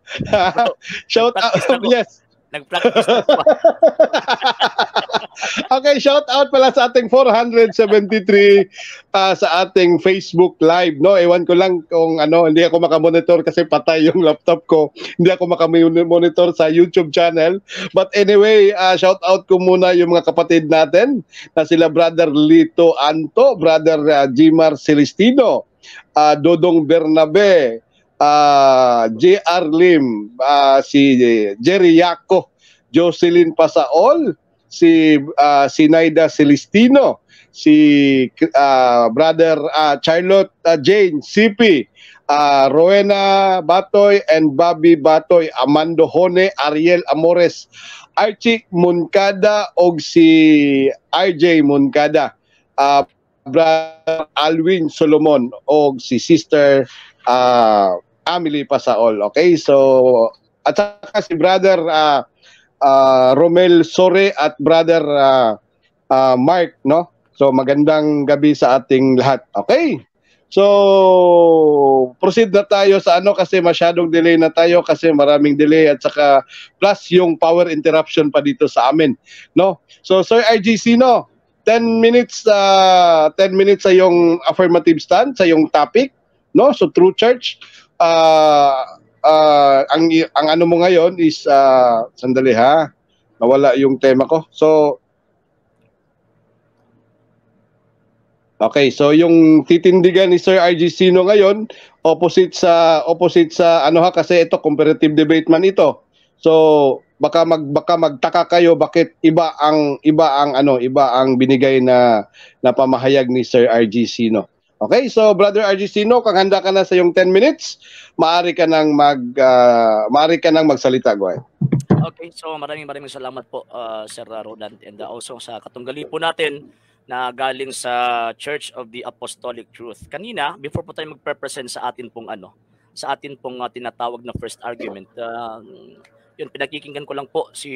shout out, yes. Nag-practice na pa. Okay, shout out pala sa ating 473 sa ating Facebook Live, no? Ewan ko lang kung hindi ako makamonitor kasi patay yung laptop ko. Hindi ako makamonitor sa YouTube channel. But anyway, shout out ko muna yung mga kapatid natin na sila Brother Lito Anto, Brother Jimar Celestino, Dodong Bernabe, JR Lim, si Jerry Yako, Jocelyn Pasaol, si Naida Celestino, si Brother Charlotte Jane CP, Rowena Batoy and Bobby Batoy, Amando Hone, Ariel Amores, Archie Moncada og si RJ Moncada, Brother Alwin Solomon og si Sister Amelie Pasaol. Okay, so at saka si Brother Romel Sore at Brother Mark, no? So magandang gabi sa ating lahat. Okay? So proceed na tayo sa kasi masyadong delay na tayo kasi maraming delay at saka plus yung power interruption pa dito sa amin, no? So Sir RG Sino, 10 minutes sa yung affirmative stand sa yung topic, no? So True Church, ang ano mo ngayon is sandali ha, nawala yung tema ko. So okay, so yung titindigan ni Sir RG Sino ngayon opposite sa kasi ito comparative debate man ito. So baka magtaka kayo bakit iba ang binigay na pamahayag ni Sir RG Sino. Okay, so Brother RG Sino, kung handa ka na sa yung 10 minutes, maaari ka nang magsalita. Go ahead. Okay, so maraming salamat po Sir Roland and also sa katunggali po natin na galing sa Church of the Apostolic Truth. Kanina, before po tayo magpe-present sa atin pong tinatawag na first argument, yun pinakikinggan ko lang po si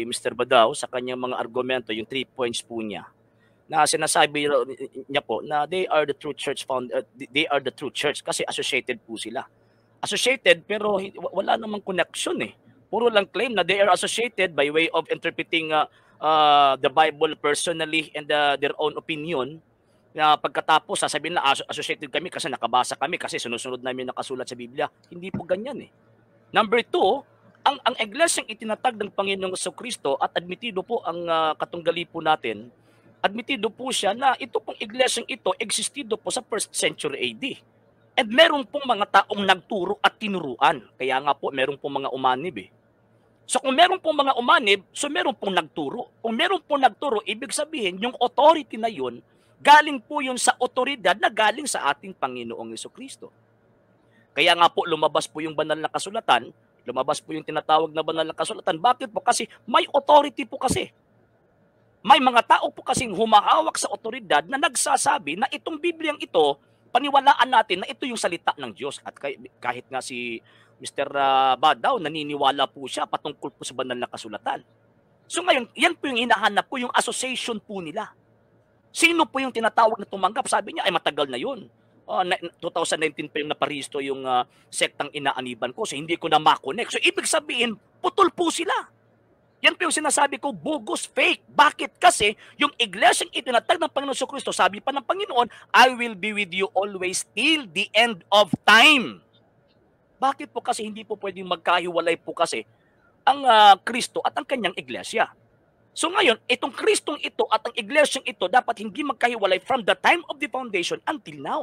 Mr. Badao sa kanyang mga argumento, yung 3 points po niya. Na sinasabi niya po na they are the true church they are the true church kasi associated po sila. Associated pero wala namang connection eh. Puro lang claim na they are associated by way of interpreting the Bible personally and their own opinion. Na pagkatapos sasabihin na associated kami kasi nakabasa kami kasi sinusunod namin nakasulat sa Biblia. Hindi po ganyan eh. Number 2, ang iglesyang itinatag ng Panginoong Jesucristo at admitido po ang katunggali po natin. Admitido po siya na ito pong iglesyang ito existido po sa 1st century AD. And meron pong mga taong nagturo at tinuruan. Kaya nga po meron pong mga umanib eh. So kung meron pong mga umanib, so meron pong nagturo. Kung meron pong nagturo, ibig sabihin, yung authority na yun, galing po yun sa otoridad na galing sa ating Panginoong Jesucristo. Kaya nga po lumabas po yung banal na kasulatan, lumabas po yung tinatawag na banal na kasulatan. Bakit po? Kasi may authority po kasi. May mga tao po kasing humahawak sa otoridad na nagsasabi na itong Bibliang ito, paniwalaan natin na ito yung salita ng Diyos. At kahit nga si Mr. Badaw, naniniwala po siya patungkol po sa banal na kasulatan. So ngayon, yan po yung hinahanap ko, yung association po nila. Sino po yung tinatawag na tumanggap? Sabi niya, ay matagal na yun. 2019 pa yung naparehistro yung sektang inaaniban ko, so hindi ko na makonect. So ibig sabihin, putol po sila. Yan po yung sinasabi ko, bogus, fake. Bakit? Kasi yung iglesyang itinatag ng Panginoon Jesucristo, sabi pa ng Panginoon, I will be with you always till the end of time. Bakit po? Kasi hindi po pwedeng magkahiwalay po kasi ang Kristo at ang kanyang iglesia. So ngayon, itong Kristong ito at ang iglesyang ito dapat hindi magkahiwalay from the time of the foundation until now.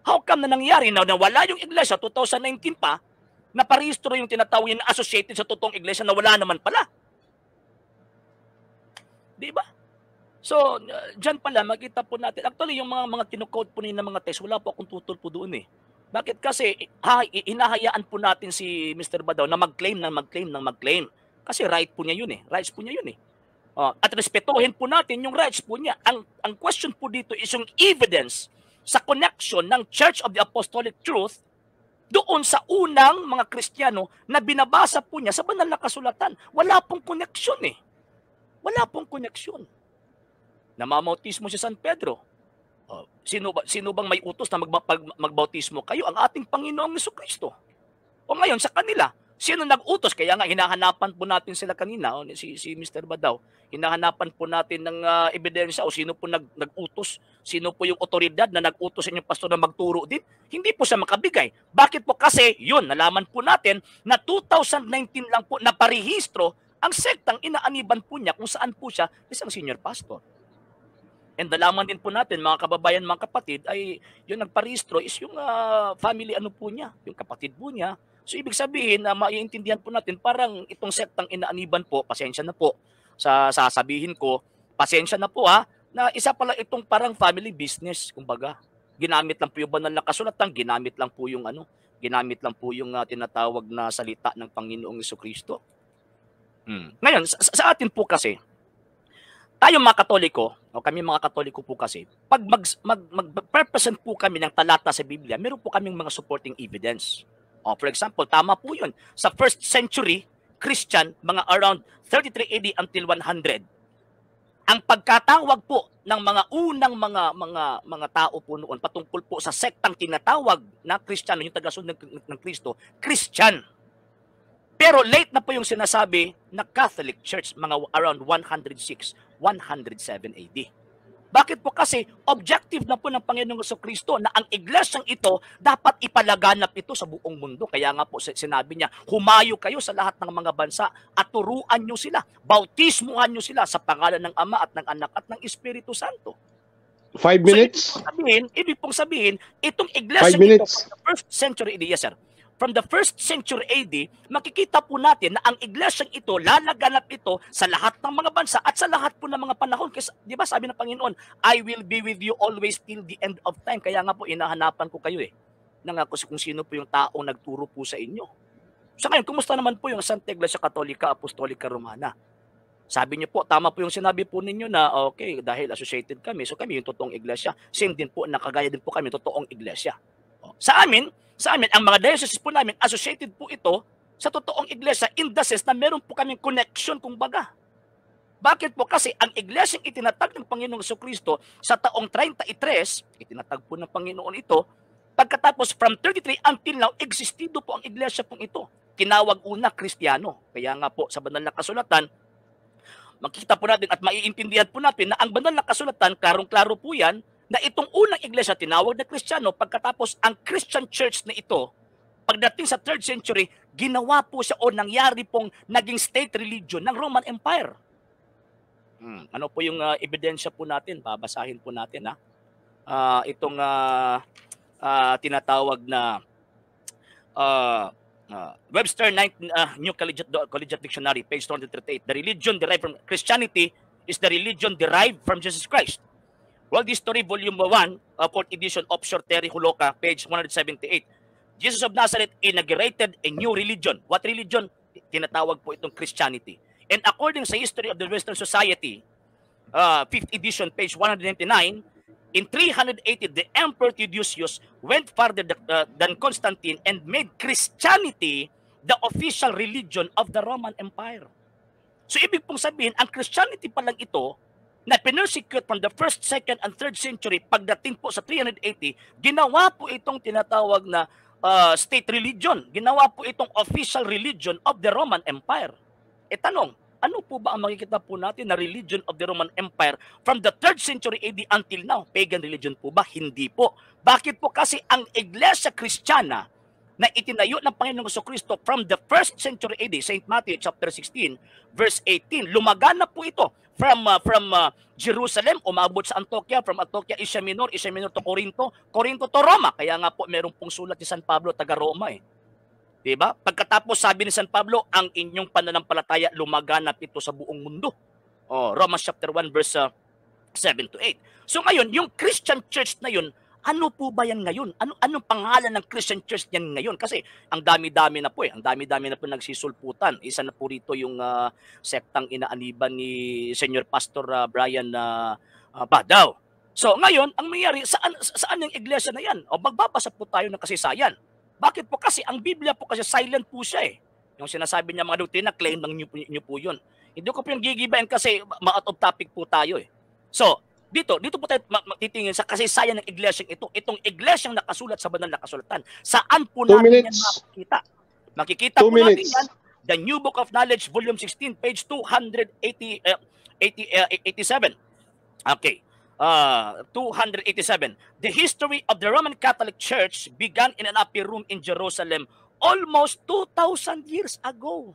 How come na nangyari na wala yung iglesia 2019 pa, naparehistro yung tinatawag na associated sa totoong iglesia na wala naman pala? Di ba? So, dyan pala, makita po natin. Actually, yung mga kinukode po ng mga text, wala po akong tutol po doon eh. Bakit? Kasi hinahayaan po natin si Mr. Badaw na mag-claim. Kasi right po niya yun eh. Rights po niya yun eh. At respetuhin po natin yung rights po niya. Ang question po dito is yung evidence sa connection ng Church of the Apostolic Truth doon sa unang mga Kristiyano na binabasa po niya sa banal na kasulatan. Wala pong connection eh. Wala pong connection. Namamautismo si San Pedro. Sino bang may utos na magbautismo kayo? Ang ating Panginoong Jesucristo. O ngayon, sa kanila, sino nag-utos? Kaya nga, hinahanapan po natin sila kanina, si Mr. Badaw, hinahanapan po natin ng ebidensya o sino po nag-utos, sino po yung otoridad na nag-utos sa inyong pastor na magturo din. Hindi po siya makabigay. Bakit po? Kasi, yun, nalaman po natin na 2019 lang po naparehistro ang sektang inaaniban po niya kung saan po siya isang senior pastor. And nalaman din po natin, mga kababayan, mga kapatid, ay yung nagparehistro is yung family ano po niya, yung kapatid po niya. So ibig sabihin na maiintindihan po natin, parang itong sektang inaaniban po, pasensya na po sa sasabihin ko, pasensya na po na isa pala itong parang family business, kumbaga. Ginamit lang po yung banal na kasulatan, ginamit lang po yung tinatawag na salita ng Panginoong Jesucristo. Ngayon, sa atin po kasi, tayo mga Katoliko, o kami mga Katoliko po kasi, pag mag-represent po kami ng talata sa Biblia, meron po kaming mga supporting evidence. For example, tama po yun. Sa 1st century Christian, mga around 33 AD until 100, ang pagkatawag po ng mga unang mga tao po noon patungkol po sa sektang tinatawag na Kristiyano, yung tagasunod ng Kristo, Christian. Pero late na po yung sinasabi na Catholic Church, mga around 106, 107 AD. Bakit po? Kasi objective na po ng Panginoong Jesucristo na ang iglesyang ito dapat ipalaganap ito sa buong mundo. Kaya nga po sinabi niya, humayo kayo sa lahat ng mga bansa at turuan nyo sila, bautismuhan nyo sila sa pangalan ng Ama at ng Anak at ng Espiritu Santo. 5 minutes? So, ibig pong sabihin, itong iglesyang ito from the 1st century AD, yes sir, from the 1st century AD, makikita po natin na ang iglesyang ito, lalaganap ito sa lahat ng mga bansa at sa lahat po ng mga panahon. Kasi, di ba sabi ng Panginoon, I will be with you always till the end of time. Kaya nga po, inahanapan ko kayo kung sino po yung taong nagturo po sa inyo. So ngayon, kumusta naman po yung Santa Iglesia Katolika, Apostolika Romana? Sabi niyo po, tama po yung sinabi po ninyo na, okay, dahil associated kami, so kami yung totoong iglesia. Same din po, nakagaya din po kami totoong iglesia. Sa amin, ang mga diocese po namin, associated po ito sa totoong iglesia in the sense na meron po kaming connection, kumbaga. Bakit po? Kasi ang iglesyang itinatag ng Panginoong Jesucristo sa taong 33, itinatag po ng Panginoon ito, pagkatapos from 33 until now, existido po ang iglesia pong ito. Tinawag una Kristiyano. Kaya nga po sa banal na kasulatan, makikita po natin at maiintindihan po natin na ang banal na kasulatan, klarong-klaro po yan, na itong unang iglesia tinawag na Kristiyano, pagkatapos ang Christian Church na ito, pagdating sa 3rd century, ginawa po siya o nangyari pong naging state religion ng Roman Empire. Ano po yung ebidensya po natin? Babasahin po natin itong tinatawag na Webster New Collegiate Dictionary, page 238. The religion derived from Christianity is the religion derived from Jesus Christ. World History, Volume 1, 4th edition, Offshore Terry Huloka, page 178. Jesus of Nazareth inaugurated a new religion. What religion? Tinatawag po itong Christianity. And according sa History of the Western Society, 5th edition, page 199, in 380, the Emperor Theodosius went farther than Constantine and made Christianity the official religion of the Roman Empire. So ibig pong sabihin, ang Christianity pa lang ito, na pinersecute from the 1st, 2nd, and 3rd century, pagdating po sa 380, ginawa po itong tinatawag na state religion. Ginawa po itong official religion of the Roman Empire. E tanong, ano po ba ang makikita po natin na religion of the Roman Empire from the 3rd century AD until now? Pagan religion po ba? Hindi po. Bakit po? Kasi ang Iglesia Kristiyana na itinayo ng Panginoong Jesucristo from the 1st century AD, St. Matthew chapter 16, verse 18, lumagana po ito from Jerusalem, umabot sa Antioquia, from Antioquia, Asia Minor to Corinto, Corinto to Roma. Kaya nga po merong pong sulat ni San Pablo, taga Roma eh. Diba? Pagkatapos sabi ni San Pablo, ang inyong pananampalataya lumaganap ito sa buong mundo. Romans chapter 1 verse 7 to 8. So ngayon, yung Christian church na yun, ano po ba yan ngayon? Anong pangalan ng Christian church yan ngayon? Kasi ang dami-dami na po eh. Ang dami-dami na po nagsisulputan. Isa na po rito yung sektang inaaniban ni Senior Pastor Brian Badaw. So ngayon, ang mayari, saan yung iglesia na yan? O magbabasa po tayo ng kasaysayan. Bakit po? Kasi ang Biblia po kasi silent po siya eh. Yung sinasabi niya mga doktrina, claim lang niyo po yun. Hindi ko po yung gigibain kasi ma-out of topic po tayo eh. So, dito po tayo titingin sa kasaysayan ng iglesyang ito. Itong iglesyang nakasulat sa banal na kasulatan. Saan po natin yan makikita? Makikita po natin yan. The New Book of Knowledge, Volume 16, page 287. Okay. 287. The history of the Roman Catholic Church began in an upper room in Jerusalem almost 2,000 years ago.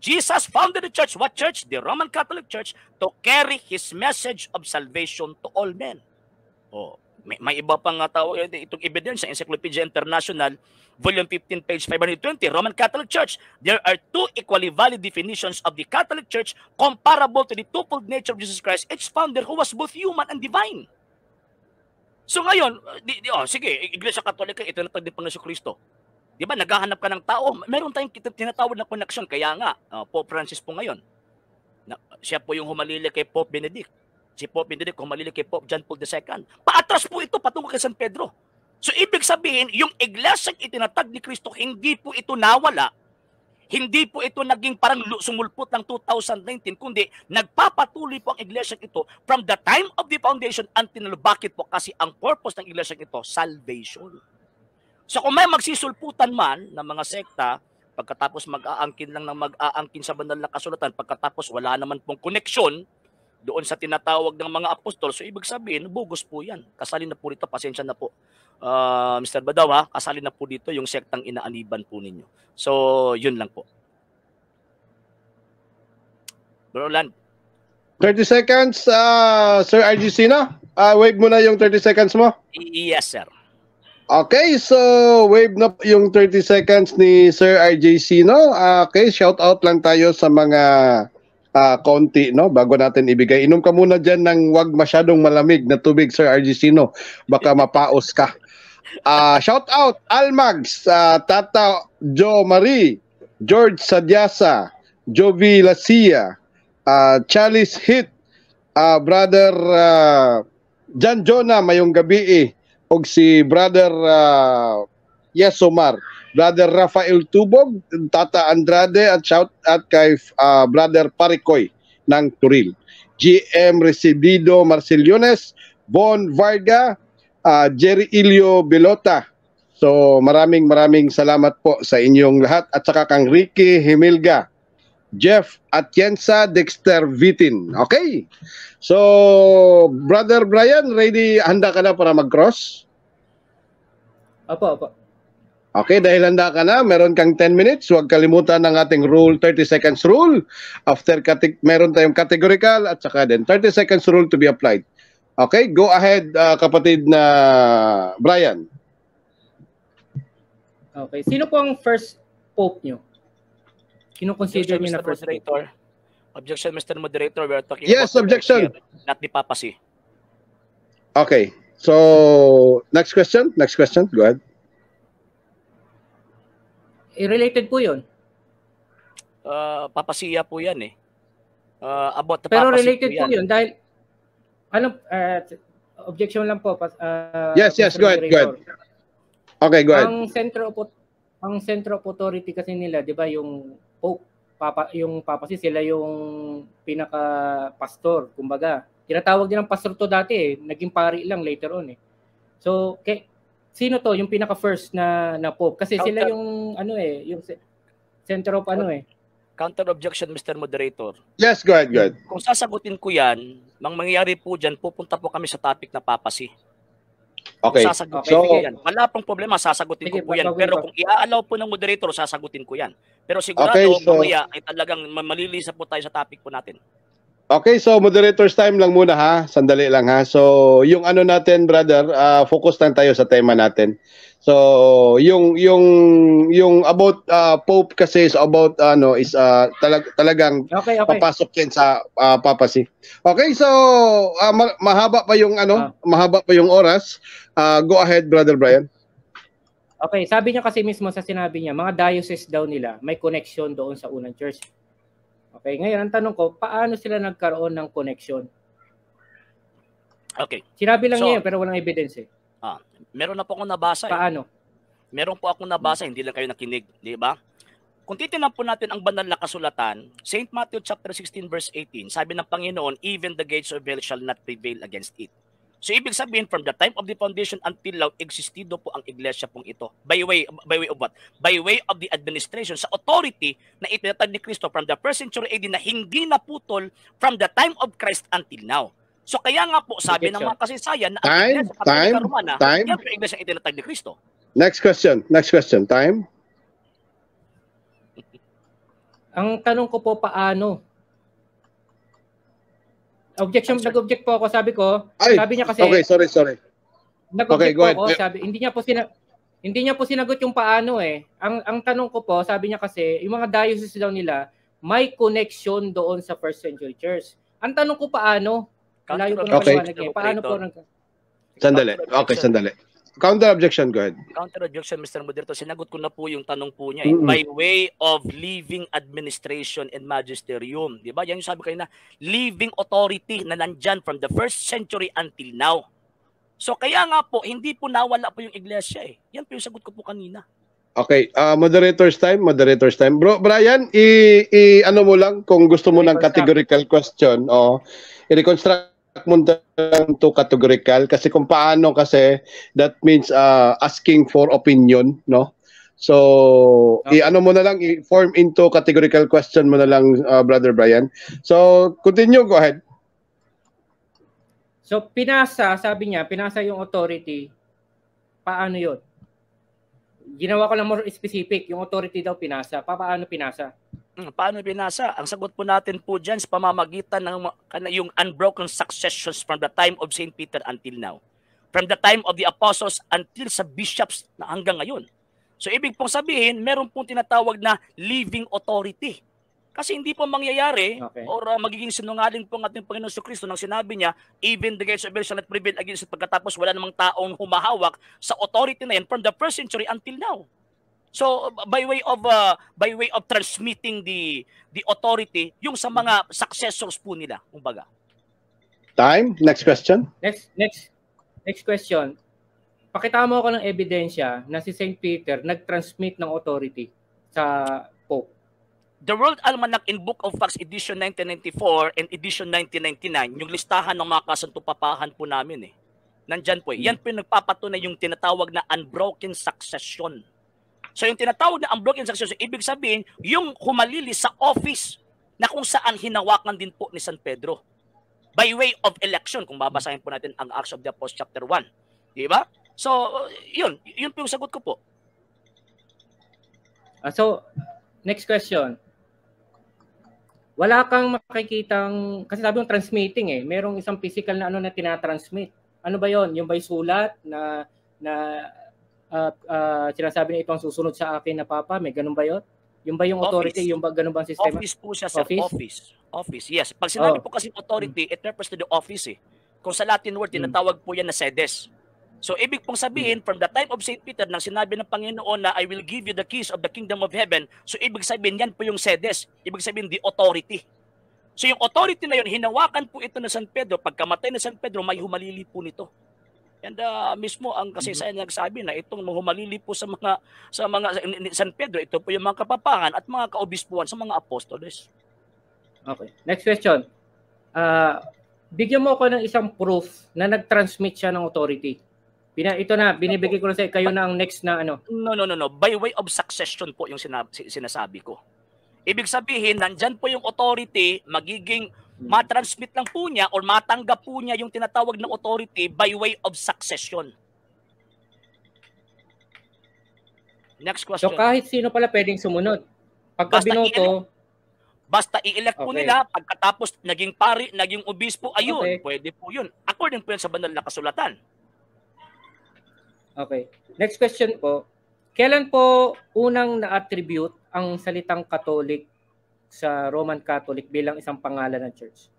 Jesus founded the church. What church? The Roman Catholic Church, to carry His message of salvation to all men. May iba pang tao itong ebidensya, Encyclopedia International, Volume 15, page 520, Roman Catholic Church. There are two equally valid definitions of the Catholic Church comparable to the twofold nature of Jesus Christ, its founder who was both human and divine. So ngayon, sige, Iglesia Katolika, ito na tagdi Panginoon Kristo. Di ba, naghahanap ka ng tao, meron tayong tinatawag na connection. Kaya nga, Pope Francis po ngayon, siya po yung humalili kay Pope Benedict. Si Pope Benedict humalili kay Pope John Paul II. Paatras po ito, patungo kay San Pedro. So, ibig sabihin, yung iglesyang itinatag ni Kristo, hindi po ito nawala, hindi po ito naging parang sumulpot ng 2019, kundi nagpapatuloy po ang iglesyang ito from the time of the foundation until bakit po? Kasi ang purpose ng iglesyang ito, salvation. So kung may magsisulputan man ng mga sekta, pagkatapos mag-aangkin lang ng mag-aangkin sa banal na kasulatan, pagkatapos wala naman pong koneksyon doon sa tinatawag ng mga apostol, so ibig sabihin, bogus po yan. Kasali na po dito, pasensya na po. Mr. Badaw ha, kasali na po dito yung sektang inaaniban po ninyo. So, yun lang po. Bro Land. 30 seconds, Sir RGC na. Wave mo na yung 30 seconds mo. Yes, sir. Okay, so wave na yung 30 seconds ni Sir RJC, no? Okay, shout out lang tayo sa mga konti, no? Bago natin ibigay. Inom ka muna dyan ng wag masyadong malamig na tubig, Sir RJC, no? Baka mapaos ka. Shout out, Almags, Tata Jo Marie, George Sadyasa, Jovi Lacia, Chalice Hit, Brother Jan Jonah, mayong gabi og si Brother Yesomar, Brother Rafael Tubog, Tata Andrade, at shout out kay Brother Paricoy ng Turil, GM Residido Marceliones, Bon Varga, Jerry Ilio Belota. So maraming salamat po sa inyong lahat, at saka kang Ricky Himilga, Jeff Atienza, Dexter Vitin. Okay. So, Brother Brian, ready? Handa ka na para mag-cross? Opo. Okay, dahil handa ka na, meron kang 10 minutes. Huwag kalimutan ng ating rule, 30 seconds rule. After, meron tayong categorical at saka din 30 seconds rule to be applied. Okay, go ahead, kapatid na Brian. Okay, sino po ang first Pope nyo? Kino-consider nyo na first moderator? Objection, Mr. Moderator. We are talking yes, about objection. Not the papacy. Okay. So, next question. Next question. Go ahead. Related po yun. Papasiya po yan eh. About the pero papacy related po yun dahil objection lang po. Yes, go ahead. Okay, go ahead. Ang center of authority kasi nila, 'di ba, yung Pope, yung papacy, sila yung pinaka-pastor, kumbaga. Tinatawag din ng pastor to dati eh, naging pari lang later on eh. So, sino to yung pinaka-first na Pope? Kasi sila yung yung center of Counter objection, Mr. Moderator. Yes, go ahead. Kung sasagutin ko yan, mangyayari po dyan, pupunta po kami sa topic na papacy. Okay. So, yan. Wala pong problema, sasagutin ko po yan. Pero kung i-allow po ng moderator, sasagutin ko yan. Pero sigurado, mamaya ay talagang malilisa po tayo sa topic po natin. Okay, so moderator's time lang muna ha. Sandali lang ha. So, yung natin, brother, focus lang tayo sa tema natin. So, yung about Pope kasi is about talagang okay. papasok yan sa papacy. Okay, so mahaba pa yung oras. Go ahead, Brother Brian. Okay, sabi niya kasi mismo sa sinabi niya, mga diocese daw nila may connection doon sa unang church. Okay, ngayon ang tanong ko, paano sila nagkaroon ng connection? Okay. Sinabi lang niya pero walang evidence eh. Meron na po akong nabasa. Paano? Meron po akong nabasa, hindi lang kayo nakinig, di ba? Kung titingnan po natin ang banal na kasulatan, St. Matthew chapter 16 verse 18, sabi ng Panginoon, even the gates of hell shall not prevail against it. So ibig sabihin, from the time of the foundation until now, existido po ang iglesia pong ito. By way of what? By way of the administration, sa authority na itinatag ni Kristo from the first century AD na hindi naputol from the time of Christ until now. So kaya nga po, sabi ng mga kasaysayan na ang iglesia Katolika Romana, yan po yung iglesia itinatag ni Kristo. Next question. Time. Ang tanong ko po, paano? Nag-object po ako, sabi niya kasi. Okay, sorry. Nag-object po ako, sabi, hindi niya po sinagot yung paano eh. Ang tanong ko po, sabi niya kasi, yung mga diocese daw nila, may connection doon sa first century church. Ang tanong ko paano? Layo ko na paliwanag eh. Paano po Sandali. Okay, sandali. Counter objection, go ahead. Counter objection, Mr. Moderator. Sinagot ko na po yung tanong po niya. By way of living administration and magisterium. Di ba? Yan yung sabi kayo na living authority na nandyan from the first century until now. So kaya nga po, hindi po nawala po yung iglesia eh. Yan po yung sagot ko po kanina. Okay, moderator's time. Bro, Brian, ano mo lang kung gusto mo ng categorical question, i-reconstruct mo to categorical kasi kung paano kasi that means asking for opinion, no? So, i-ano mo na lang, i-form into categorical question mo na lang, Brother Brian. So, continue, go ahead. So, sabi niya, pinasa yung authority. Paano yun? Ginawa ko lang more specific. Yung authority daw pinasa. Paano pinasa? Paano pinasa? Ang sagot po natin po dyan sa pamamagitan ng yung unbroken successions from the time of St. Peter until now. From the time of the apostles until sa bishops na hanggang ngayon. So, ibig pong sabihin, meron pong tinatawag na living authority. Kasi hindi po mangyayari or magiging sinungaling po ang ating Panginoon Kristo nang sinabi niya, even the gates of hell shall not prevail against it, pagkatapos wala namang taong humahawak sa authority na yan from the first century until now. So by way of transmitting the authority yung sa mga successors po nila, kumbaga. Time. Next question. Next question. Pakita mo ako ng ebidensya na si St. Peter nag-transmit ng authority sa Pope. The World Almanac in Book of Facts edition 1994 and edition 1999, yung listahan ng mga kasantupapahan po namin nandyan po Yan po yung nagpapatunay yung tinatawag na unbroken succession. So yung tinatawag na unbroken succession, ibig sabihin, yung humalili sa office na kung saan hinawakan din po ni San Pedro. By way of election, kung babasahin po natin ang Acts of the Apostles chapter 1. Di ba? So, yun po yung sagot ko po. So, next question. Wala kang makikitang, kasi sabi yung transmitting merong isang physical na na tinatransmit. Ano ba yon? Yung by sulat na sinasabi na ito ang susunod sa akin na Papa? May ganun ba yun? Yung ba yung authority? Office. Yung ba ganun bang sistema? Office po siya, sir. Office, yes. Pag sinabi po kasi authority, it refers to the office eh. Kung sa Latin word, tinatawag po yan na sedes. So, ibig pong sabihin, from the time of St. Peter, nang sinabi ng Panginoon na I will give you the keys of the kingdom of heaven, so ibig sabihin, yan po yung sedes. Ibig sabihin, the authority. So, yung authority na yun, hinawakan po ito na San Pedro. Pagkamatay na San Pedro, may humalili po nito. And mismo ang kasaysayan nagsabi na itong humalili po sa mga San Pedro, ito po yung mga kapapangan at mga kaobispuan sa mga apostoles. Okay. Next question. Bigyan mo ako ng isang proof na nag-transmit siya ng authority. Ito na, binibigay ko na sa kayo na ang next na ano. No. By way of succession po yung sinasabi ko. Ibig sabihin, nandyan po yung authority, magiging matransmit lang po niya or matanggap po niya yung tinatawag ng authority by way of succession. Next question. So kahit sino pala pwedeng sumunod. Pagka binoto, basta i-elect po nila, pagkatapos naging pari, naging obispo, ayun, pwede po yun. According po yan sa banal na kasulatan. Okay. Next question po. Kailan po unang na-attribute ang salitang Catholic sa Roman Catholic bilang isang pangalan ng church?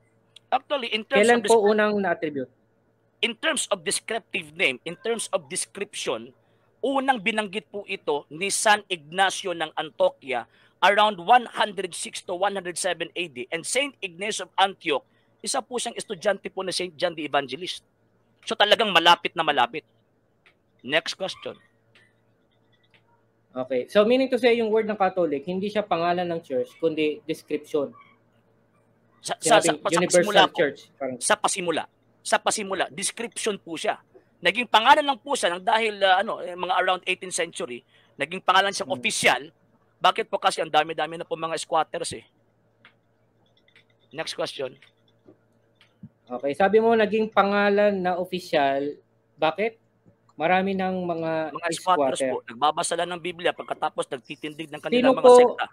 Actually, in terms kailan po unang na-attribute? In terms of descriptive name, in terms of description, unang binanggit po ito ni San Ignacio ng Antioquia around 106 to 107 AD. And Saint Ignatius of Antioch, isa po siyang estudyante po na Saint John the Evangelist. So talagang malapit na malapit. Next question. Okay. So meaning to say, yung word ng Catholic, hindi siya pangalan ng church, kundi description. Universal church. Sa pasimula, description po siya. Naging pangalan lang po siya dahil mga around 18th century, naging pangalan siyang official. Bakit po? Kasi ang dami-dami na po mga squatters eh. Next question. Okay. Sabi mo, naging pangalan na official. Bakit? Marami ng mga squatters po. Nagbabasa lang ng Biblia pagkatapos nagtitindig ng kanilang mga sekta.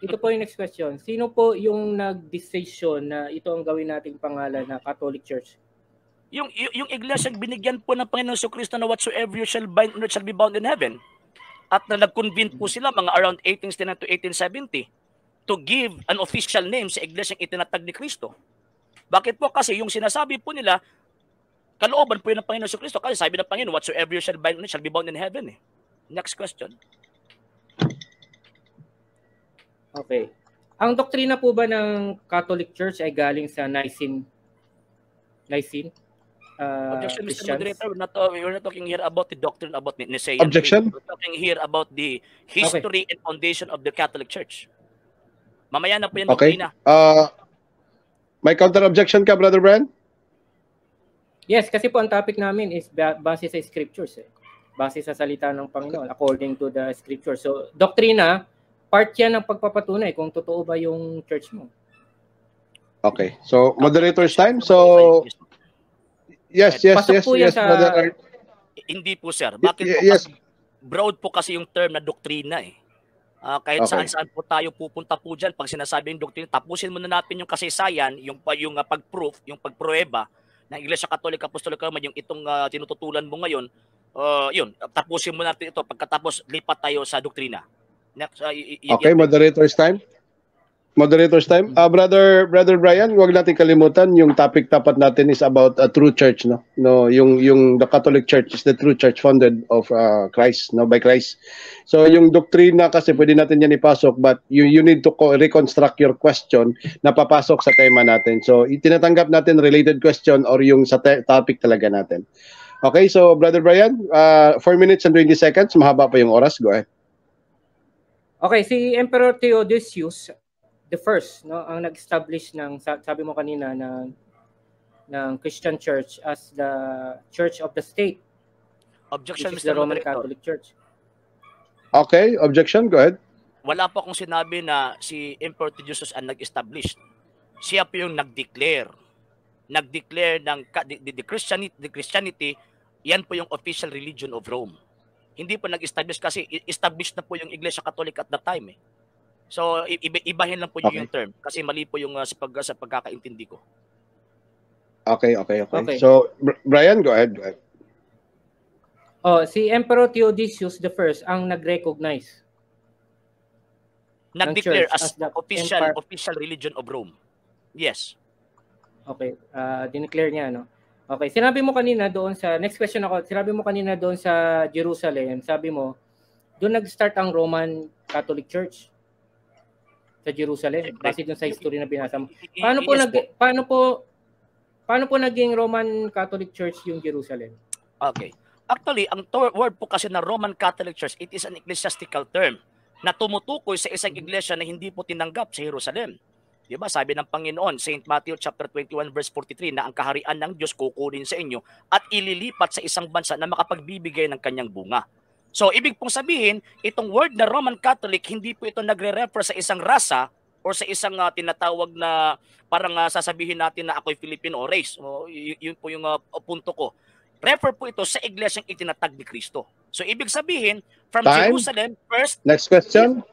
Ito po yung next question. Sino po yung nag-decision na ito ang gawin nating pangalan na Catholic Church? Yung iglesia binigyan po ng Panginoon Jesucristo na whatsoever you shall bind on earth shall be bound in heaven. At na nag-convene po sila mga around 1869 to 1870 to give an official name sa iglesyang itinatag ni Kristo. Bakit po? Kasi yung sinasabi po nila, kalooban po yun ng Panginoon Jesucristo. Kasi sabi ng Panginoon, whatsoever you shall bind on earth shall be bound in heaven. Next question. Okay. Ang doktrina po ba ng Catholic Church ay galing sa Nicene? Objection, Mr. Moderator. We're not talking here about the doctrine about Nicene. Objection. We're talking here about the history and foundation of the Catholic Church. Mamaya na po yan doktrina. May counter-objection ka, Brother Brian? Yes, kasi po ang topic namin is base sa scriptures. Base sa salita ng Panginoon according to the scriptures. So, doktrina, part yan ng pagpapatunay kung totoo ba yung church mo. Okay. So, moderator's time. So, yes, Brother. Hindi po, sir. Bakit po? Yes. Broad po kasi yung term na doktrina eh. Kahit saan-saan po tayo pupunta po dyan, pag sinasabing doktrina, tapusin muna natin yung kasaysayan, yung pag-proof, yung pagprueba ng Iglesia Catholic Apostolic Roman, yung itong tinututulan mo ngayon, yun, tapusin mo natin ito, pagkatapos lipat tayo sa doktrina. Next, okay, moderator's time. Moderator's time. Brother Brian, huwag natin kalimutan yung topic tapat natin is about a true church, no? No, yung the Catholic Church is the true church founded of Christ, no, by Christ. So yung doktrina kasi pwede natin yan ipasok, but you need to reconstruct your question na papasok sa tema natin. So itinatanggap natin related question or yung sa topic talaga natin. Okay, so Brother Brian, 4 minutes and 20 seconds, mahaba pa yung oras. Go ahead. Okay, si Emperor Theodosius the first, no, ang nag-establish ng, sabi mo kanina, ng Christian Church as the Church of the State. Objection, Mr. The Roman Catholic Church. Okay, objection, go ahead. Wala pa akong sinabi na si Emperor Theodosius ang nag-establish. Siya po yung nag-declare. Nag-declare ng the Christianity, yan po yung official religion of Rome. Hindi po nag-establish kasi established na po yung Iglesia Catholic at that time eh. So, ibahin lang po yung term kasi mali po yung sa pagkakaintindi ko. Okay. So, Brian, go ahead. Si Emperor Theodosius I ang nag-recognize. Nag-declare as the official religion of Rome. Yes. Okay, dineclare niya, no? Okay, sinabi mo kanina doon sa, next question ako, sinabi mo kanina doon sa Jerusalem, sabi mo, doon nag-start ang Roman Catholic Church sa Jerusalem, base doon sa history na binasa mo. Paano po naging Roman Catholic Church yung Jerusalem? Okay. Actually, ang word po kasi na Roman Catholic Church, it is an ecclesiastical term na tumutukoy sa isang iglesia na hindi po tinanggap sa Jerusalem. Diba? Sabi ng Panginoon, St. Matthew chapter 21 verse 43, na ang kaharian ng Diyos kukunin sa inyo at ililipat sa isang bansa na makapagbibigay ng kanyang bunga. So, ibig pong sabihin, itong word na Roman Catholic, hindi po ito nagre-refer sa isang rasa or sa isang tinatawag na parang sasabihin natin na ako'y Filipino race. Yun po yung punto ko. Refer po ito sa iglesyang itinatag ni Kristo. So, ibig sabihin, from Jerusalem, first... Next question.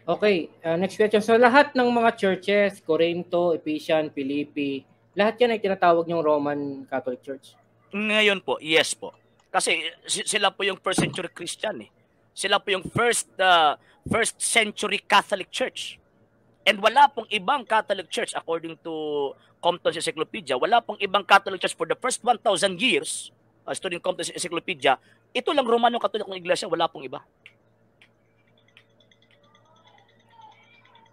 Okay, next question. So, lahat ng mga churches, Corinto, Ephesians, Philippi, lahat yan ay tinatawag yung Roman Catholic Church? Ngayon po, yes po. Kasi sila po yung first century Christian eh. Sila po yung first century Catholic Church. And wala pong ibang Catholic Church according to Compton's Encyclopedia, wala pong ibang Catholic Church for the first 1,000 years, studying Compton's Encyclopedia, ito lang Romano Catholic ng iglesia, wala pong iba.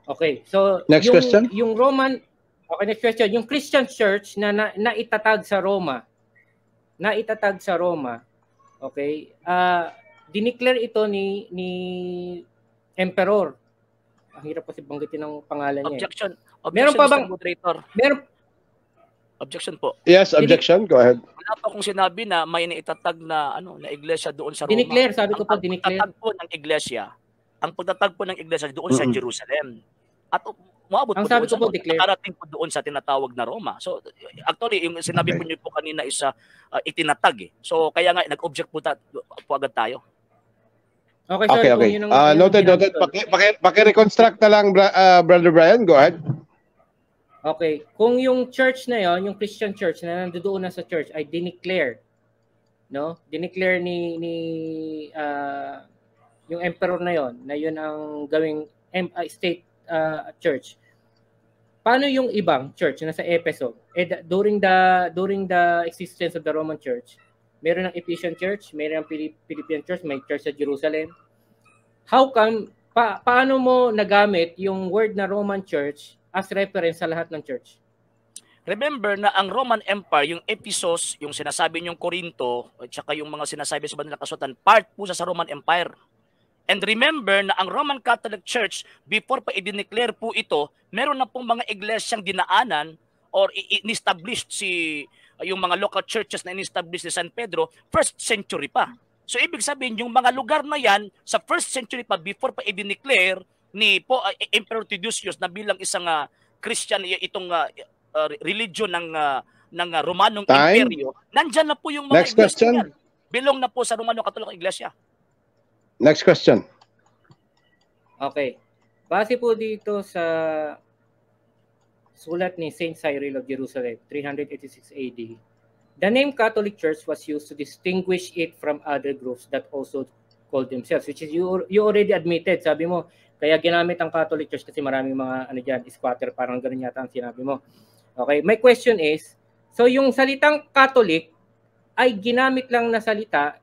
Okay, so next question. Yung Roman, okay, next question. Yung Christian Church na itatag sa Roma, okay, dineclare ito ni Emperor. Ang hirap kasi banggitin ng pangalan niya. Objection, meron pa bang moderator? Objection po. Yes, objection. Go ahead. Wala pa akong sinabi na may naitatag na na iglesia doon sa Roma. Dineclare, sabi ko po dineclare. Ang pagtatag po ng iglesia doon sa Jerusalem. At umabot ang sabi ko po declare. Nakarating po doon sa tinatawag na Roma. So actually yung sinabi po niyo po kanina is itinatag eh. So kaya nga nag-object po agad tayo. Okay, sorry. Okay. Noted. Paki-reconstruct na lang, Brother Brian. Go ahead. Okay. Kung yung church na yon, yung Christian church na nandoon na sa church ay dineclare, no? Dineclare ni yung emperor na yun ang gawing state church. Paano yung ibang church na sa Epheso? During the existence of the Roman Church, meron ng Ephesian Church, meron ng Philippian Church, may church sa Jerusalem. How come, paano mo nagamit yung word na Roman Church as reference sa lahat ng church? Remember na ang Roman Empire, yung Ephesus, yung sinasabi niyong Corinto, at saka yung mga sinasabi sa banal na kasulatan, part po sa Roman Empire. And remember na ang Roman Catholic Church, before pa i-declare po ito, meron na pong mga iglesyang dinaanan or in-established yung mga local churches na in-establish ni San Pedro, first century pa. So ibig sabihin, yung mga lugar na yan, sa first century pa, before pa i-declare ni Emperor Theodosius na bilang isang Christian, itong religion ng Romanong Imperyo, nandyan na po yung mga iglesia yan. Belong na po sa Romano Katolikong Iglesia. Next question. Okay. Base po dito sa sulat ni Saint Cyril of Jerusalem, 386 AD, the name Catholic Church was used to distinguish it from other groups that also called themselves, which is you already admitted. Sabi mo, kaya ginamit ang Catholic Church kasi maraming mga squatter, parang ganun yata ang sinabi mo. Okay, my question is, so yung salitang Catholic ay ginamit lang na salita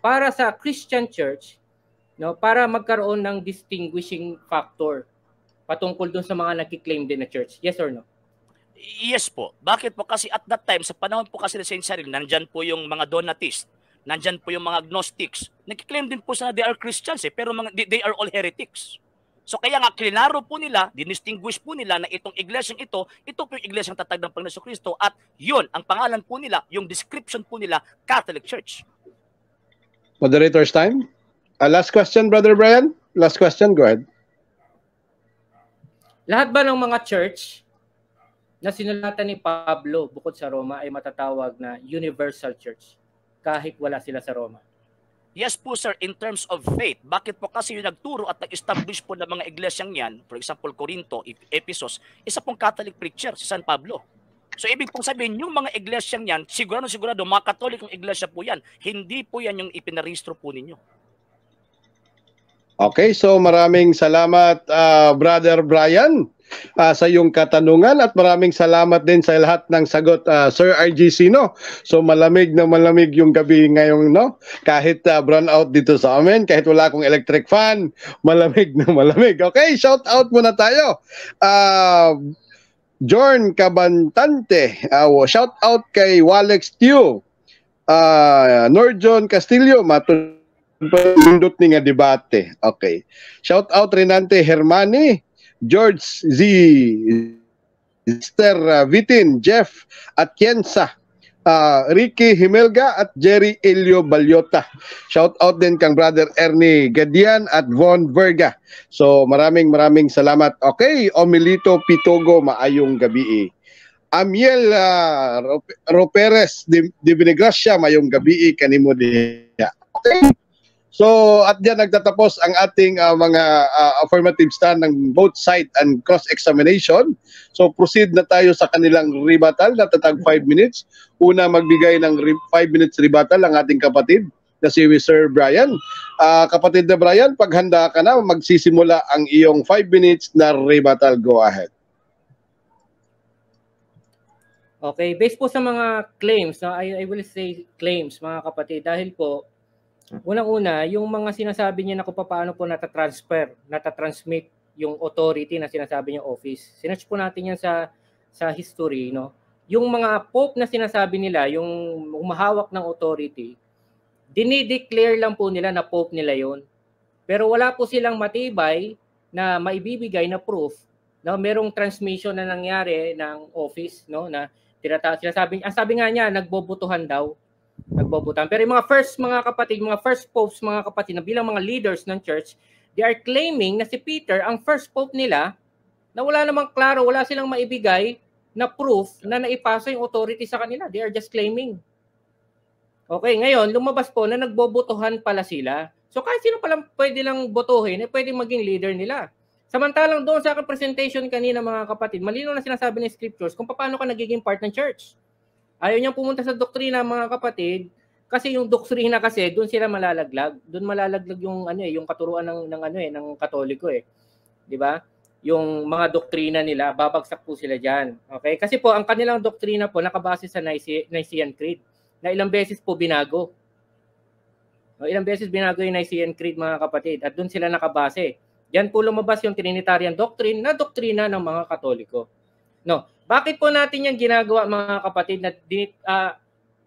para sa Christian Church, no, para magkaroon ng distinguishing factor patungkol dun sa mga nagki-claim din na church. Yes or no? Yes po. Bakit po? Kasi at that time, sa panahon po kasi ni Saint Cyril, nandyan po yung mga Donatists, nandyan po yung mga Gnostics. Nagki-claim din po sa they are Christians pero they are all heretics. So kaya nga, klinaro po nila, dinistinguish po nila na itong iglesyang ito po yung iglesyang tatag ng Panginoon Jesucristo at yun, ang pangalan po nila, yung description po nila, Catholic Church. Moderator's time. Last question, Brother Brian. Last question, go ahead. Lahat ba ng mga church na sinulatan ni Pablo bukod sa Roma ay matatawag na universal church kahit wala sila sa Roma? Yes po sir, in terms of faith. Bakit po? Kasi yung nagturo at nag-establish po ng mga iglesyang yan, for example, Corinto, Ephesus, isa pong Catholic preacher, si San Pablo. So ibig pong sabihin, yung mga iglesyang yan, sigurado mga Katolikong iglesia po yan. Hindi po yan yung ipinarehistro po ninyo. Okay, so maraming salamat Brother Brian sa iyong katanungan at maraming salamat din sa lahat ng sagot Sir RGC, no? So malamig na malamig yung gabi ngayon, no? Kahit brown out dito sa amin, kahit wala akong electric fan, malamig na malamig. Okay, shout out muna tayo. Jorn Cabantante, shout out kay Walex Tio, Norjon Castillo, pindot ni nga debate. Okay. Shout out Renante Hermani, George Z, Esther Vitin, Jeff Atienza, Ricky Himelga at Jerry Elio Balyota. Shout out din kang Brother Ernie Gadian at Von Verga. So maraming salamat. Okay, Omelito Pitogo, maayong gabi. Amiel Roperes de Vinegracia, maayong gabi kanimo diha. Okay. So at diyan nagtatapos ang ating mga affirmative stand ng both side and cross-examination. So proceed na tayo sa kanilang rebuttal na tatag 5 minutes. Una magbigay ng 5 minutes rebuttal ang ating kapatid na si Sir Brian. Kapatid na Brian, paghanda ka na, magsisimula ang iyong 5 minutes na rebuttal. Go ahead. Okay, based po sa mga claims, I will say claims mga kapatid, dahil po unang-una, yung mga sinasabi niya na kung paano po natatransmit yung authority na sinasabi niya office. Sinearch po natin yan sa history, no? Yung mga pope na sinasabi nila, yung umahawak ng authority, dinideclare lang po nila na pope nila yon. Pero wala po silang matibay na maibibigay na proof na merong transmission na nangyari ng office, no? Na sinasabi, ang sabi nga niya, nagbobotohan daw. Pero yung mga first popes, mga kapatid, na bilang mga leaders ng church, they are claiming na si Peter ang first pope nila, na wala namang klaro, wala silang maibigay na proof na naipasa yung authority sa kanila. They are just claiming. Okay, ngayon, lumabas po na nagbobotohan pala sila. So kahit sino palang pwede lang botohin, pwede maging leader nila. Samantalang doon sa aking presentation kanina, mga kapatid, malinaw na sinasabi ng scriptures kung paano ka nagiging part ng church. Ayaw niyang pumunta sa doktrina, mga kapatid, kasi yung doktrina kasi doon sila malalaglag. Doon malalaglag yung yung katuruan ng Katoliko eh. 'Di ba? Yung mga doktrina nila, babagsak po sila diyan. Okay? Kasi po ang kanilang doktrina po nakabase sa Nicene Creed na ilang beses po binago. Ilang beses binago yung Nicene Creed, mga kapatid, at doon sila nakabase. Diyan po lumabas yung Trinitarian doctrine na doktrina ng mga Katoliko. No. Bakit po natin yung ginagawa, mga kapatid, na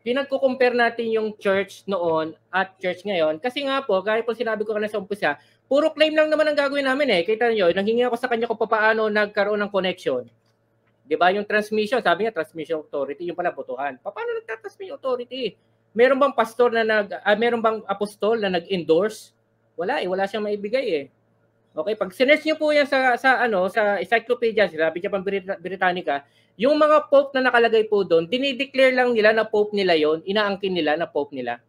pinagkukumpare natin yung church noon at church ngayon? Kasi nga po, gaya po sinabi ko kanina sa umpisa, puro claim lang naman ang gagawin namin eh. Kita niyo, nanghingi ako sa kanya kung paano nagkaroon ng connection. 'Di ba? Yung transmission, sabi niya transmission authority, yung pala botohan. Paano nagtatransmit authority? Meron bang pastor na meron bang apostol na nag-endorse? Wala eh, wala siyang maibigay eh. Okay, pag sinearch niyo po yan sa encyclopedia, sinabi niya pang Britannica, yung mga pope na nakalagay po doon, dinideclare lang nila na pope nila yon, inaangkin nila na pope nila.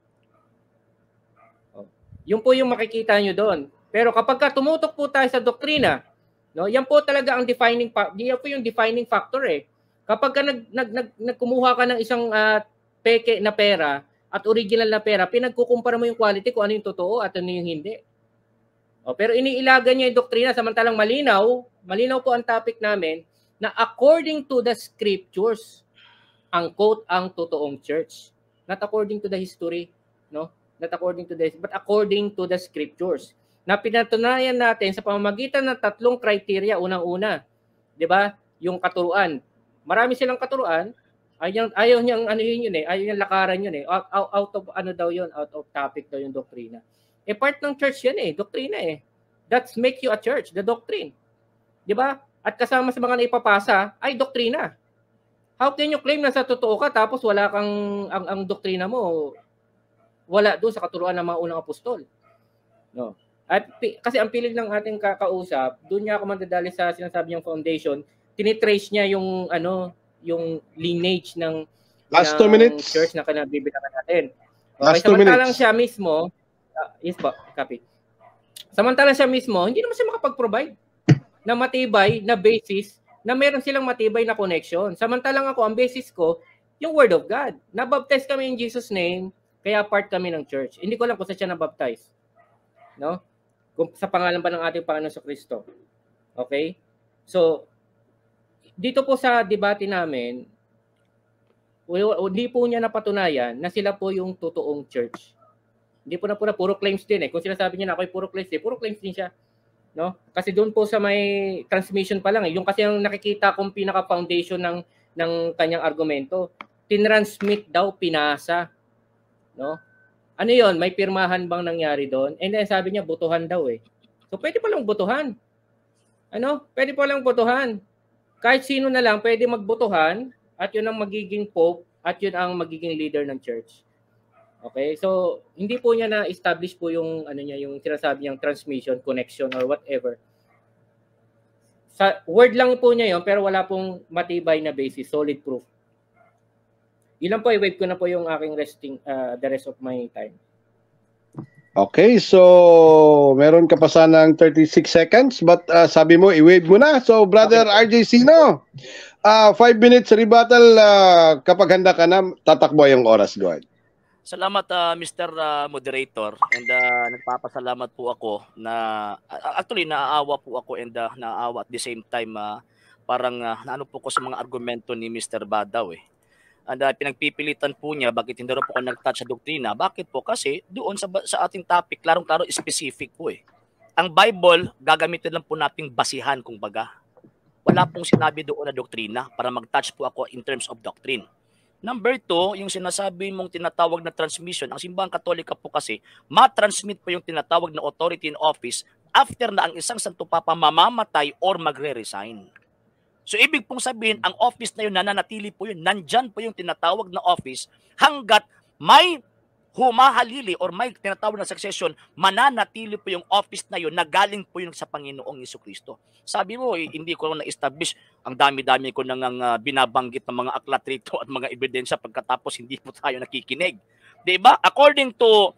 Yun po yung makikita niyo doon. Pero kapag tumutok po tayo sa doktrina, no, yan po talaga ang defining factor eh. Kapag nagkumuha ka ng isang peke na pera at original na pera, pinagkukumpara mo yung quality kung ano yung totoo at ano yung hindi. Pero iniilagan niya yung doktrina, samantalang malinaw po ang topic namin na according to the scriptures, ang quote ang totoong church. Not according to the history, no? Not according to but according to the scriptures. Na pinatunayan natin sa pamamagitan ng 3 criteria, unang-una, 'di ba? Yung katuruan. Marami silang katuruan, ayaw niyang yun eh, ayaw niyang lakaran yun eh. Out of topic daw yung doktrina. Part ng church yan eh, doktrina eh. That make you a church, the doctrine. 'Di ba? At kasama sa mga naipapasa ay doktrina. How can you claim na sa totoo ka tapos wala kang ang doktrina mo wala doon sa katuruan ng mga unang apostol? No. At kasi ang piling ng ating kakausap, doon niya ako mandadali sa sinasabi niyang foundation, tinitrace niya yung yung lineage ng last 2 minutes church na kinabibilangan natin. Okay, samantalang siya mismo, yes po, copy. Samantalang siya mismo, hindi naman siya makapag-provide na matibay na basis na meron silang matibay na connection. Samantalang ako, ang basis ko, yung Word of God. Nabaptize kami in Jesus' name, kaya part kami ng church. Hindi ko lang kung saan siya nabaptize. No? Kung sa pangalan ba ng ating Panginoon sa Kristo. Okay? So, dito po sa debate namin, hindi po niya napatunayan na sila po yung totoong church. Hindi po na puro claims din eh. Kung sinasabi niya na ako'y puro claims din siya. No? Kasi doon po sa may transmission pa lang eh. Yung kasi ang nakikita kong pinaka-foundation ng kanyang argumento, tinransmit daw, pinasa. No? Ano yon? May pirmahan bang nangyari doon? And then sabi niya, botohan daw eh. So pwede pa lang botohan. Ano? Pwede pa lang botohan. Kahit sino na lang pwede magbotohan at yun ang magiging pope at yun ang magiging leader ng church. Okay? So, hindi po niya na-establish po yung yung sinasabi niyang transmission, connection or whatever. Sa word lang po niya yon pero wala pong matibay na basis, solid proof. Ilan po, i-wave ko na po yung aking the rest of my time. Okay, so meron ka pa sanang 36 seconds but sabi mo i-wave mo na. So Brother RJ Sino, 5 minutes rebuttal kapag handa ka na, tatakbo yung oras. Go ahead. Salamat Mr. Moderator, and nagpapasalamat po ako na actually naaawa po ako and naaawa at the same time parang naano po ko sa mga argumento ni Mr. Badaw eh. And pinagpipilitan po niya bakit hindi rin po ako nag-touch sa doktrina. Bakit po? Kasi doon sa ating topic, klarong-klaro specific po eh. Ang Bible, gagamitin lang po nating basihan kung baga. Wala pong sinabi doon na doktrina para mag-touch po ako in terms of doctrine. Number 2, yung sinasabi mong tinatawag na transmission, ang simbahang Katolika po kasi, ma-transmit po yung tinatawag na authority in office after na ang isang Santo Papa mamamatay or magre-resign. So ibig pong sabihin, ang office na yun, nananatili po yun, nandyan po yung tinatawag na office hanggat may humahalili or may tinatawag na succession, mananatili po yung office na yun na galing po yun sa Panginoong Jesucristo. Sabi mo, hindi ko lang na-establish, ang dami-dami ko nang binabanggit ng mga aklat rito at mga ebidensya pagkatapos hindi po tayo nakikinig. Diba? According to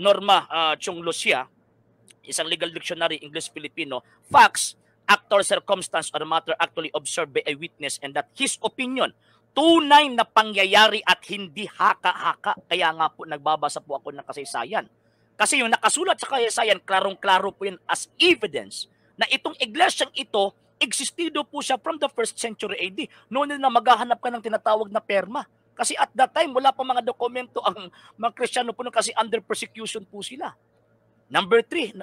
Norma Chung Lucia, isang legal dictionary, English-Filipino, facts, actor, circumstance, or matter actually observed by a witness and that his opinion, tunay na pangyayari at hindi haka-haka. Kaya nga po nagbabasa po ako ng kasaysayan. Kasi yung nakasulat sa kasaysayan, klarong-klaro po yun as evidence na itong iglesyang ito, existido po siya from the 1st century AD. Noon na maghahanap ka ng tinatawag na perma. Kasi at that time, wala pa mga dokumento ang mga Kristiyano po kasi under persecution po sila. Number 3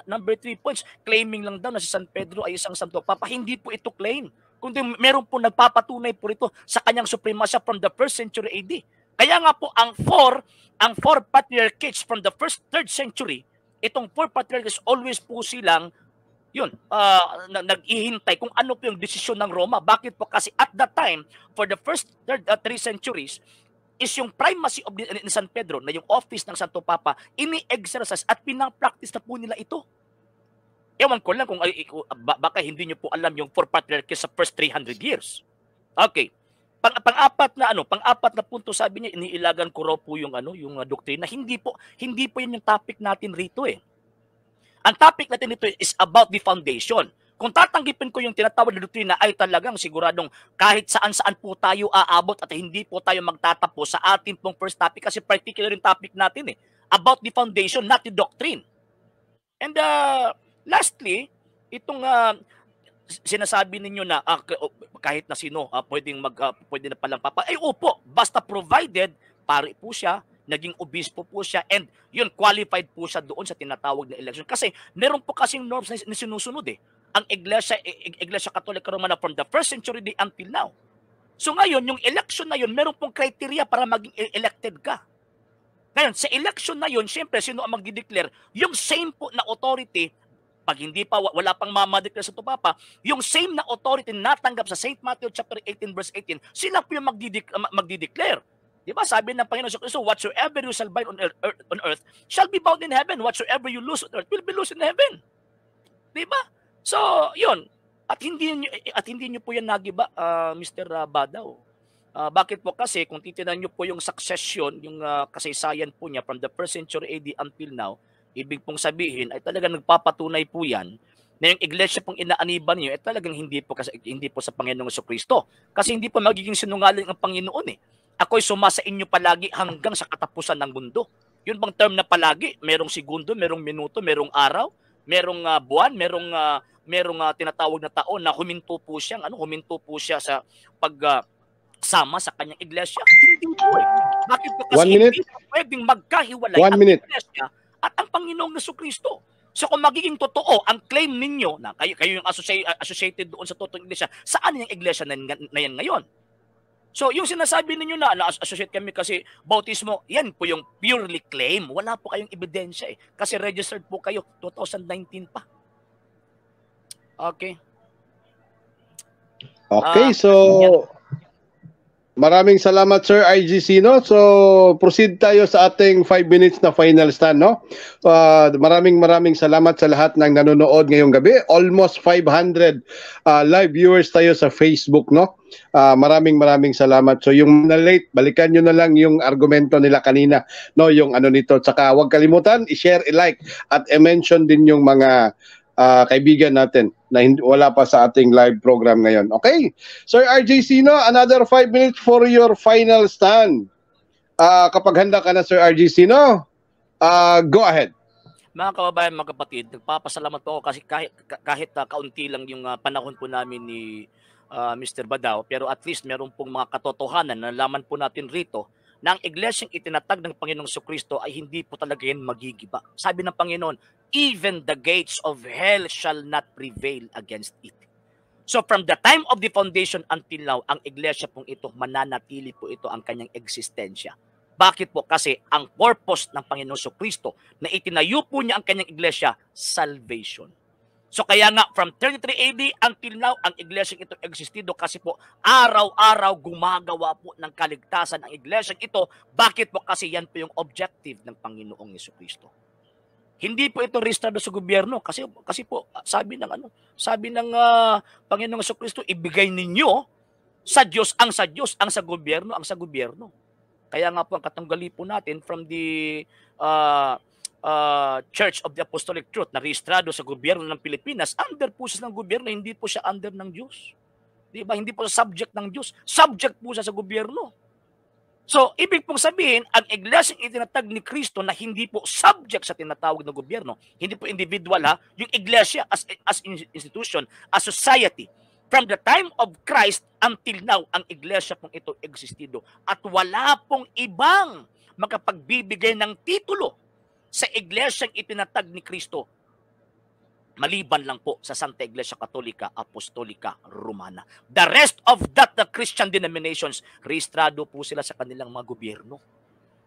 points, claiming lang daw na si San Pedro ay isang Santo Papa. Hindi po ito claim. Kundi meron po nagpapatunay po ito sa kanyang supremasya from the 1st century AD. Kaya nga po ang four patriarchates from the 1st, 3rd century, itong 4 patriarchates always po silang nag-ihintay kung ano po yung desisyon ng Roma. Bakit po? Kasi at that time, for the 1st, 3rd, 3 centuries, is yung primacy of ni San Pedro na yung office ng Santo Papa ini-exercise at pinapractice na po nila ito. Ewan ko lang kung baka hindi nyo po alam yung 4 patriarchies sa first 300 years. Okay. Pang-apat na punto sabi niya, iniilagan ko raw po yung yung doktrina. Hindi po yun yung topic natin rito eh. Ang topic natin dito is about the foundation. Kung tatanggipin ko yung tinatawag na doktrina ay talagang siguradong kahit saan-saan po tayo aabot at hindi po tayo magtatapos sa ating pong first topic kasi particular yung topic natin eh. About the foundation, not the doctrine. And lastly, itong sinasabi ninyo na kahit na sino pwede na palang papa. Ay opo, basta provided pari po siya, naging obispo po siya, and yun, qualified po siya doon sa tinatawag na election. Kasi meron po kasing norms na sinusunod eh. Ang Iglesia Katolika Romana from the 1st century day until now. So ngayon, yung election na yun, meron pong criteria para maging elected ka. Ngayon, sa election na yun, siyempre, sino ang magdideclare? Yung same po na authority, pag hindi pa, wala pang mamadeclare sa Papa, yung same na authority natanggap sa St. Matthew chapter 18 verse 18, sila po yung magdideclare. Diba? Sabi ng Panginoon sa Kristo, whatsoever you shall bind on earth shall be bound in heaven. Whatsoever you loose on earth will be loose in heaven. Diba? So, yun. At hindi nyo po yan nagiba, Mr. Badaw. Bakit po? Kasi kung titinan nyo po yung succession, yung kasaysayan po niya from the 1st century AD until now, ibig pong sabihin ay talaga nagpapatunay po yan na yung iglesia pong inaaniban niyo talagang hindi po sa Panginoong Jesucristo. Kasi hindi po magiging sinungaling ang Panginoon eh. Ako'y sumasa inyo palagi hanggang sa katapusan ng mundo. Yun bang term na palagi? Merong segundo, merong minuto, merong araw, merong buwan, merong tinatawag na taon na huminto po siya sa pagsama sa kanyang iglesia. Hindi po eh. Bakit po? Kasi hindi pwedeng magkahiwalay ang iglesia at ang Panginoong Jesucristo. So kung magiging totoo ang claim ninyo na kayo yung associated doon sa totoong iglesia, saan yung iglesia na yan ngayon? So yung sinasabi ninyo na associate kami kasi bautismo, yan po yung purely claim. Wala po kayong ebidensya eh. Kasi registered po kayo 2019 pa. Okay. Okay, so maraming salamat Sir IGC, no? So proceed tayo sa ating 5 minutes na final stand, no? Maraming salamat sa lahat ng nanonood ngayong gabi. Almost 500 live viewers tayo sa Facebook, no? Maraming salamat. So yung na-late, balikan nyo na lang yung argumento nila kanina, no? Yung ano nito. Tsaka huwag kalimutan, i-share, i-like at i-mention din yung mga kaibigan natin na wala pa sa ating live program ngayon. Okay? Sir RJC, no? Another 5 minutes for your final stand. Kapag handa ka na, Sir RJC, no? Go ahead. Mga kababayan, mga kapatid, nagpapasalamat po ako kasi kahit kaunti lang yung panahon po namin ni Mr. Badao, pero at least meron pong mga katotohanan na nalaman po natin rito na ang iglesyang itinatag ng Panginoong Jesucristo ay hindi po talaga yan magigiba. Sabi ng Panginoon, even the gates of hell shall not prevail against it. So from the time of the foundation until now, ang iglesia pong ito, mananatili po ito ang kanyang eksistensya. Bakit po? Kasi ang purpose ng Panginoong Jesucristo na itinayo po niya ang kanyang iglesia, salvation. So kaya nga, from 33 AD until now, ang iglesyang ito existido kasi po, araw-araw gumagawa po ng kaligtasan ang iglesyang ito. Bakit po? Kasi yan po yung objective ng Panginoong Jesucristo. Hindi po ito rehistrado sa gobyerno kasi po sabi ng Panginoong Jesucristo, ibigay ninyo sa Diyos, ang sa gobyerno, ang sa gobyerno. Kaya nga po ang katanggali po natin from the Church of the Apostolic Truth na rehistrado sa gobyerno ng Pilipinas, under po siya ng gobyerno, hindi po siya under ng Diyos. Di ba? Hindi po siya subject ng Diyos. Subject po siya sa gobyerno. So, ibig pong sabihin, ang iglesyang itinatag ni Kristo na hindi po subject sa tinatawag na gobyerno, hindi po individual ha, yung iglesia as institution, as society, from the time of Christ until now, ang iglesia pong ito existido. At wala pong ibang makapagbibigay ng titulo sa iglesyang itinatag ni Kristo, maliban lang po sa Santa Iglesia Katolika Apostolika Romana. The rest of the Christian denominations, rehistrado po sila sa kanilang mga gobyerno.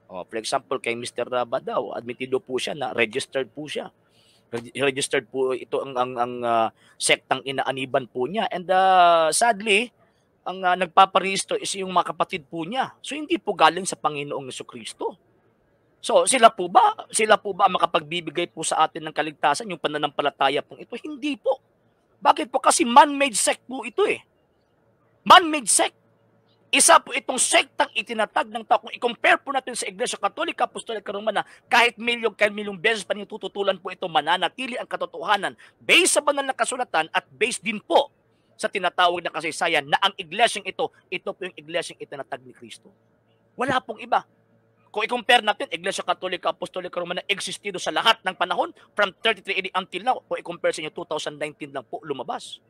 For example, kay Mr. Badao, admitido po siya na registered po siya. Registered po ito ang sektang inaaniban po niya. And sadly, ang nagpaparehistro is yung mga kapatid po niya. So hindi po galing sa Panginoong Jesucristo. So sila po ba makapagbibigay po sa atin ng kaligtasan, yung pananampalataya pong ito? Hindi po. Bakit po? Kasi man-made sect po ito eh. Man-made sect. Isa po itong sektang itinatag ng tao. Kung i-compare po natin sa Iglesia Katolika Apostolika Romana, kahit milyong beses pa tututulan po ito, mananatili ang katotohanan based sa banal na kasulatan at based din po sa tinatawag na kasaysayan na ang iglesyang ito po yung iglesyang itinatag ni Kristo. Wala pong iba. Kung i-compare natin, Iglesia Katolika Apostolika Romana existido sa lahat ng panahon from 33 AD until now. Kung i-compare sa inyo, 2019 lang po lumabas.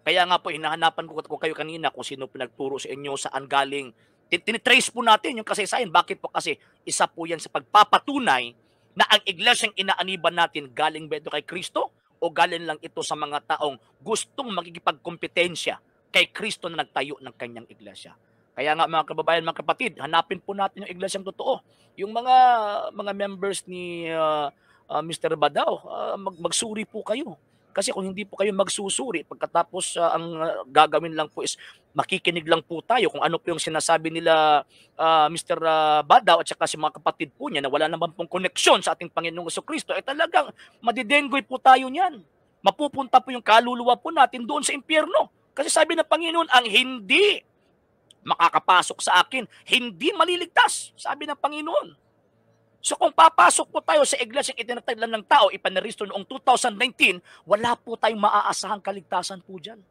Kaya nga po, hinahanapan ko kayo kanina kung sino pinagturo sa inyo, saan galing. Tinitrace po natin yung kasaysayan. Bakit po? Kasi isa po yan sa pagpapatunay na ang iglesyang inaaniban natin, galing ba ito kay Kristo o galing lang ito sa mga taong gustong magigipagkompetensya kay Kristo na nagtayo ng kanyang iglesia. Kaya nga mga kababayan, mga kapatid, hanapin po natin yung iglesyang totoo. Yung mga members ni Mr. Badao, magsuri po kayo. Kasi kung hindi po kayo magsusuri, pagkatapos ang gagawin lang po is makikinig lang po tayo kung ano po yung sinasabi nila Mr. Badao at saka si mga kapatid po niya na wala naman pong koneksyon sa ating Panginoong Jesucristo, ay talagang madidenggoy po tayo niyan. Mapupunta po yung kaluluwa po natin doon sa impyerno. Kasi sabi ng Panginoon, ang hindi makakapasok sa akin, hindi maliligtas, sabi ng Panginoon. So kung papasok po tayo sa iglesyang itinatag lang ng tao, ipanarehistro noong 2019, wala po tayong maaasahang kaligtasan po dyan.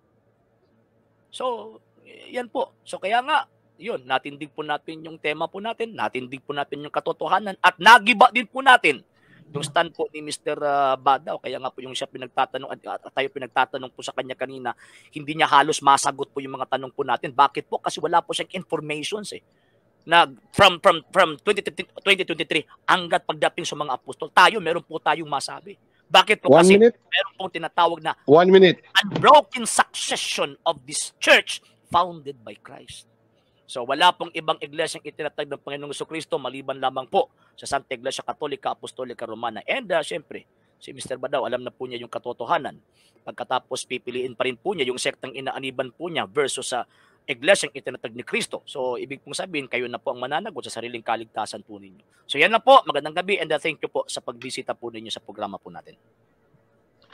So, yan po. So kaya nga, yun, natindig po natin yung tema po natin, natindig po natin yung katotohanan, at nagiba din po natin yung stand po ni Mr. Badaw. Kaya nga po yung siya pinagtatanong, at tayo pinagtatanong po sa kanya kanina, hindi niya halos masagot po yung mga tanong po natin. Bakit po? Kasi wala po siyang informations na from 2023 hanggat pagdating sa mga apostol, tayo meron po tayong masabi. Bakit po? Kasi meron pong tinatawag na 1 minute unbroken succession of this church founded by Christ. So wala pong ibang iglesyang itinatag ng Panginoong Jesucristo maliban lamang po sa Santa Iglesia Katolika, Apostolika, Romana. And syempre, si Mr. Badaw, alam na po niya yung katotohanan. Pagkatapos pipiliin pa rin po niya yung sektang inaaniban po niya versus sa iglesyang itinatag ni Kristo. So ibig pong sabihin, kayo na po ang mananagot sa sariling kaligtasan po ninyo. So yan na po, magandang gabi, and thank you po sa pagbisita po ninyo sa programa po natin.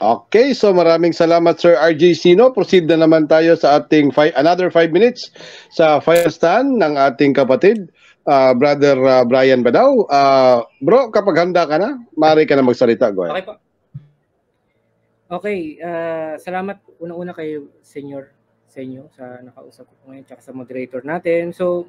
Okay, so maraming salamat Sir RJ Sino. Proceed na naman tayo sa ating another 5 minutes sa fire stand ng ating kapatid, Brother Brian Badaw. Bro, kapag handa ka na, maaari ka na magsalita. Go ahead. Okay po. Okay, salamat una-una kay Senyor sa nakausap ko ngayon tsaka sa moderator natin. So,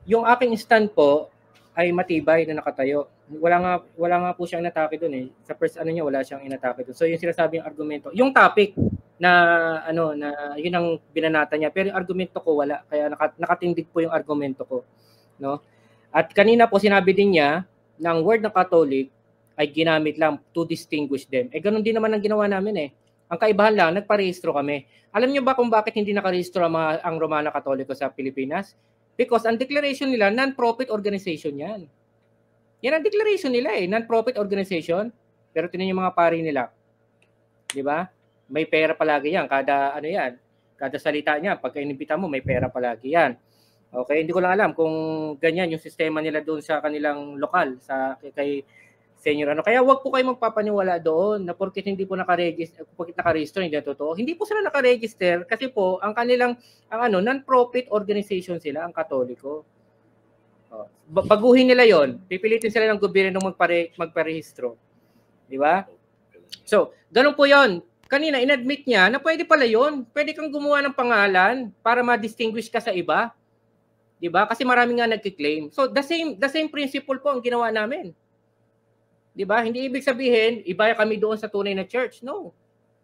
yung aking stand po ay matibay na nakatayo. Wala nga po siyang inatake doon eh. Sa first niya wala siyang inatake doon. So yung sinasabing argumento, yung topic na na yun ang binanata niya, pero yung argumento ko wala. Kaya nakatindig po yung argumento ko, no? At kanina po sinabi din niya na ang word ng Catholic ay ginamit lang to distinguish them. Eh ganun din naman ang ginawa namin eh. Ang kaibahan lang, nagparehistro kami. Alam niyo ba kung bakit hindi nakarehistro ang Romana Katoliko sa Pilipinas? Because ang declaration nila, non-profit organization yan. Yan ang declaration nila eh, non-profit organization. Pero tinan yung mga pari nila. Di ba? May pera palagi yan. Kada salita niya, pagka inimbita mo, may pera palagi yan. Okay, hindi ko lang alam kung ganyan yung sistema nila doon sa kanilang lokal, kay Senyor Kaya wag po kayo magpapaniwala doon na porket hindi po naka-register, hindi totoo. Hindi po sila naka-register kasi po ang kanilang non-profit organization sila, ang Katoliko. Baguhin nila 'yon. Pipilitin sila ng gobyerno magparehistro. Di ba? So, ganun po 'yon. Kanina inadmit niya na pwede pala 'yon. Pwede kang gumawa ng pangalan para ma-distinguish ka sa iba. Di ba? Kasi marami nga nagki-claim. So, the same principle po ang ginawa namin. Di ba? Hindi ibig sabihin, iba kami doon sa tunay na church. No.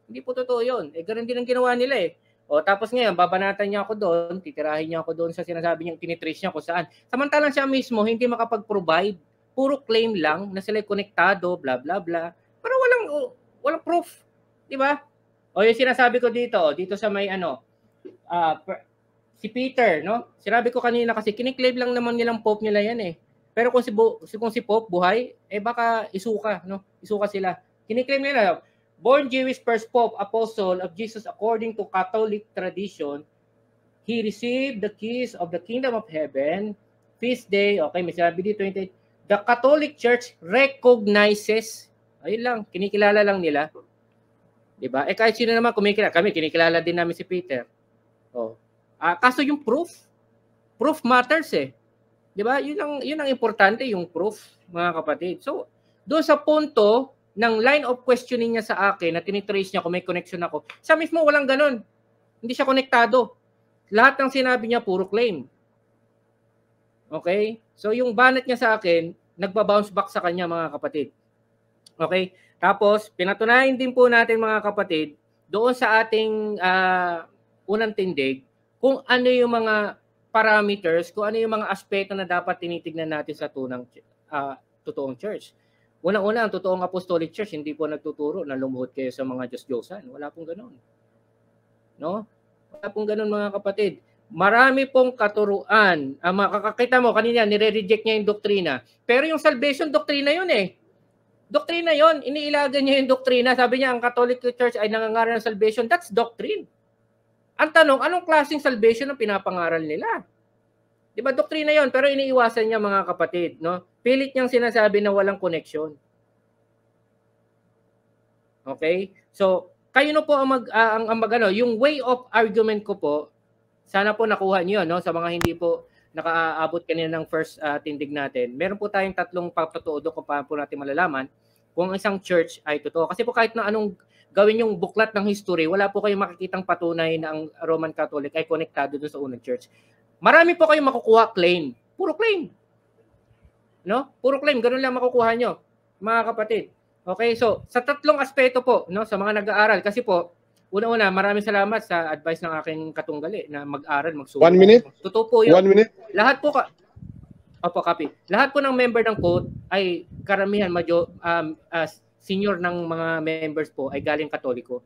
Hindi po totoo yun. Ganun din ang ginawa nila eh. Tapos ngayon, babanatan niya ako doon, titirahin niya ako doon sa sinasabi niyang tinitrace niya kung saan. Samantalang siya mismo, hindi makapag-provide. Puro claim lang na sila konektado, bla bla bla. Pero walang proof. Di ba? Yung sinasabi ko dito sa may si Peter, no? Sinabi ko kanina kasi kiniklaim lang naman nilang Pope nila yan eh. Pero kung si Pope buhay, baka isuka, no? Isuka sila. Kiniklaim nila, born Jewish first Pope, Apostle of Jesus according to Catholic tradition, he received the keys of the kingdom of heaven, feast day, okay, may sabi dito, the Catholic Church recognizes, ayun lang, kinikilala lang nila. Diba? Kahit sino naman kumikilala, kami, kinikilala din namin si Peter. Kaso yung proof matters eh. 'Di ba? Yun ang importante, yung proof, mga kapatid. So, doon sa punto ng line of questioning niya sa akin na tinitrace niya kung may connection ako, siya mismo walang ganun. Hindi siya konektado. Lahat ng sinabi niya puro claim. Okay? So, yung banat niya sa akin, nagba-bounce back sa kanya, mga kapatid. Okay? Tapos, pinatunayan din po natin, mga kapatid, doon sa ating unang tindig, kung ano yung mga parameters, kung ano yung mga aspeto na dapat tinitignan natin sa totoong church. Unang-una, ang totoong apostolic church, hindi po nagtuturo na lumuhod kayo sa mga Diyos-Diyosan. Wala pong ganun. No? Wala pong ganun, mga kapatid. Marami pong katuruan. Makakakita mo, kanina, nire-reject niya yung doktrina. Pero yung salvation, doktrina yun eh. Doktrina yun. Iniilagan niya yung doktrina. Sabi niya, ang Catholic Church ay nangangaral ng salvation. That's doctrine. Ang tanong, anong klaseng salvation ang pinapangaral nila? Di ba, doktrina yon, pero iniiwasan niya, mga kapatid, no? Pilit niyang sinasabi na walang connection. Okay? So, kayo na po ang yung way of argument ko po, sana po nakuha niyo, no? Sa mga hindi po nakaabot kanina ng first tindig natin, meron po tayong tatlong pagtotoo doon kung paano po natin malalaman kung isang church ay totoo. Kasi po kahit na anong gawin yung buklat ng history, wala po kayong makikitang patunay na ang Roman Catholic ay konektado doon sa unang church. Marami po kayong makukuha claim. Puro claim. No? Puro claim. Ganun lang makukuha nyo, mga kapatid. Okay, so sa tatlong aspeto po, no, sa mga nag-aaral, kasi po, una-una, maraming salamat sa advice ng aking katunggali na mag-aral, magsuri. 1 minute? Totoo po yun. 1 minute? Lahat po Opo, copy. Lahat po ng member ng code ay karamihan, senior ng mga members po ay galing Katoliko.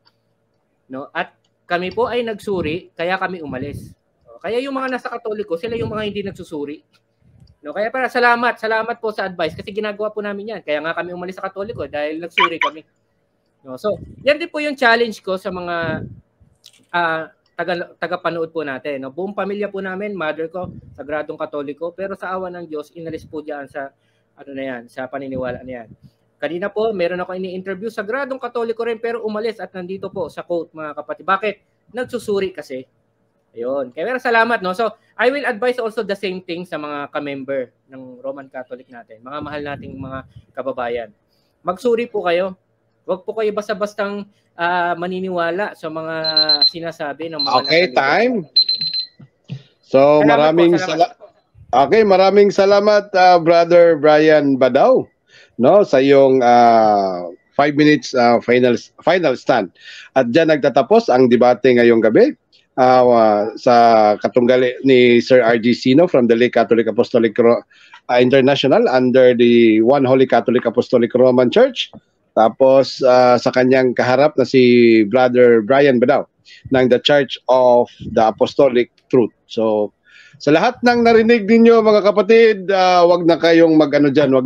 No? At kami po ay nagsuri, kaya kami umalis. Kaya yung mga nasa Katoliko, sila yung mga hindi nagsusuri. No? Kaya para salamat po sa advice kasi ginagawa po namin yan. Kaya nga kami umalis sa Katoliko dahil nagsuri kami. No? So, yan din po yung challenge ko sa mga taga-panood po natin. No? Buong pamilya po namin, mother ko, sagradong Katoliko, pero sa awa ng Diyos, inalis po diyan sa sa paniniwala na yan. Kanina po, meron ako ini-interview, sagradong Katoliko rin, pero umalis at nandito po sa quote, mga kapatid. Bakit? Nagsusuri kasi. Ayun. Kaya salamat, no? So, I will advise also the same thing sa mga ka-member ng Roman Catholic natin, mga mahal nating mga kababayan. Magsuri po kayo. Huwag po kayo basta-bastang maniniwala sa mga sinasabi ng mga Okay, time. So, maraming salamat Brother Brian Badao, no, sa iyong 5 minutes final stand. At diyan nagtatapos ang debate ngayong gabi sa katunggali ni Sir R.J. Sino from the Lake Catholic Apostolic International under the One Holy Catholic Apostolic Roman Church. Tapos sa kanyang kaharap na si Brother Brian Badao ng The Church of the Apostolic Truth. So sa lahat ng narinig ninyo mga kapatid, wag na kayong wag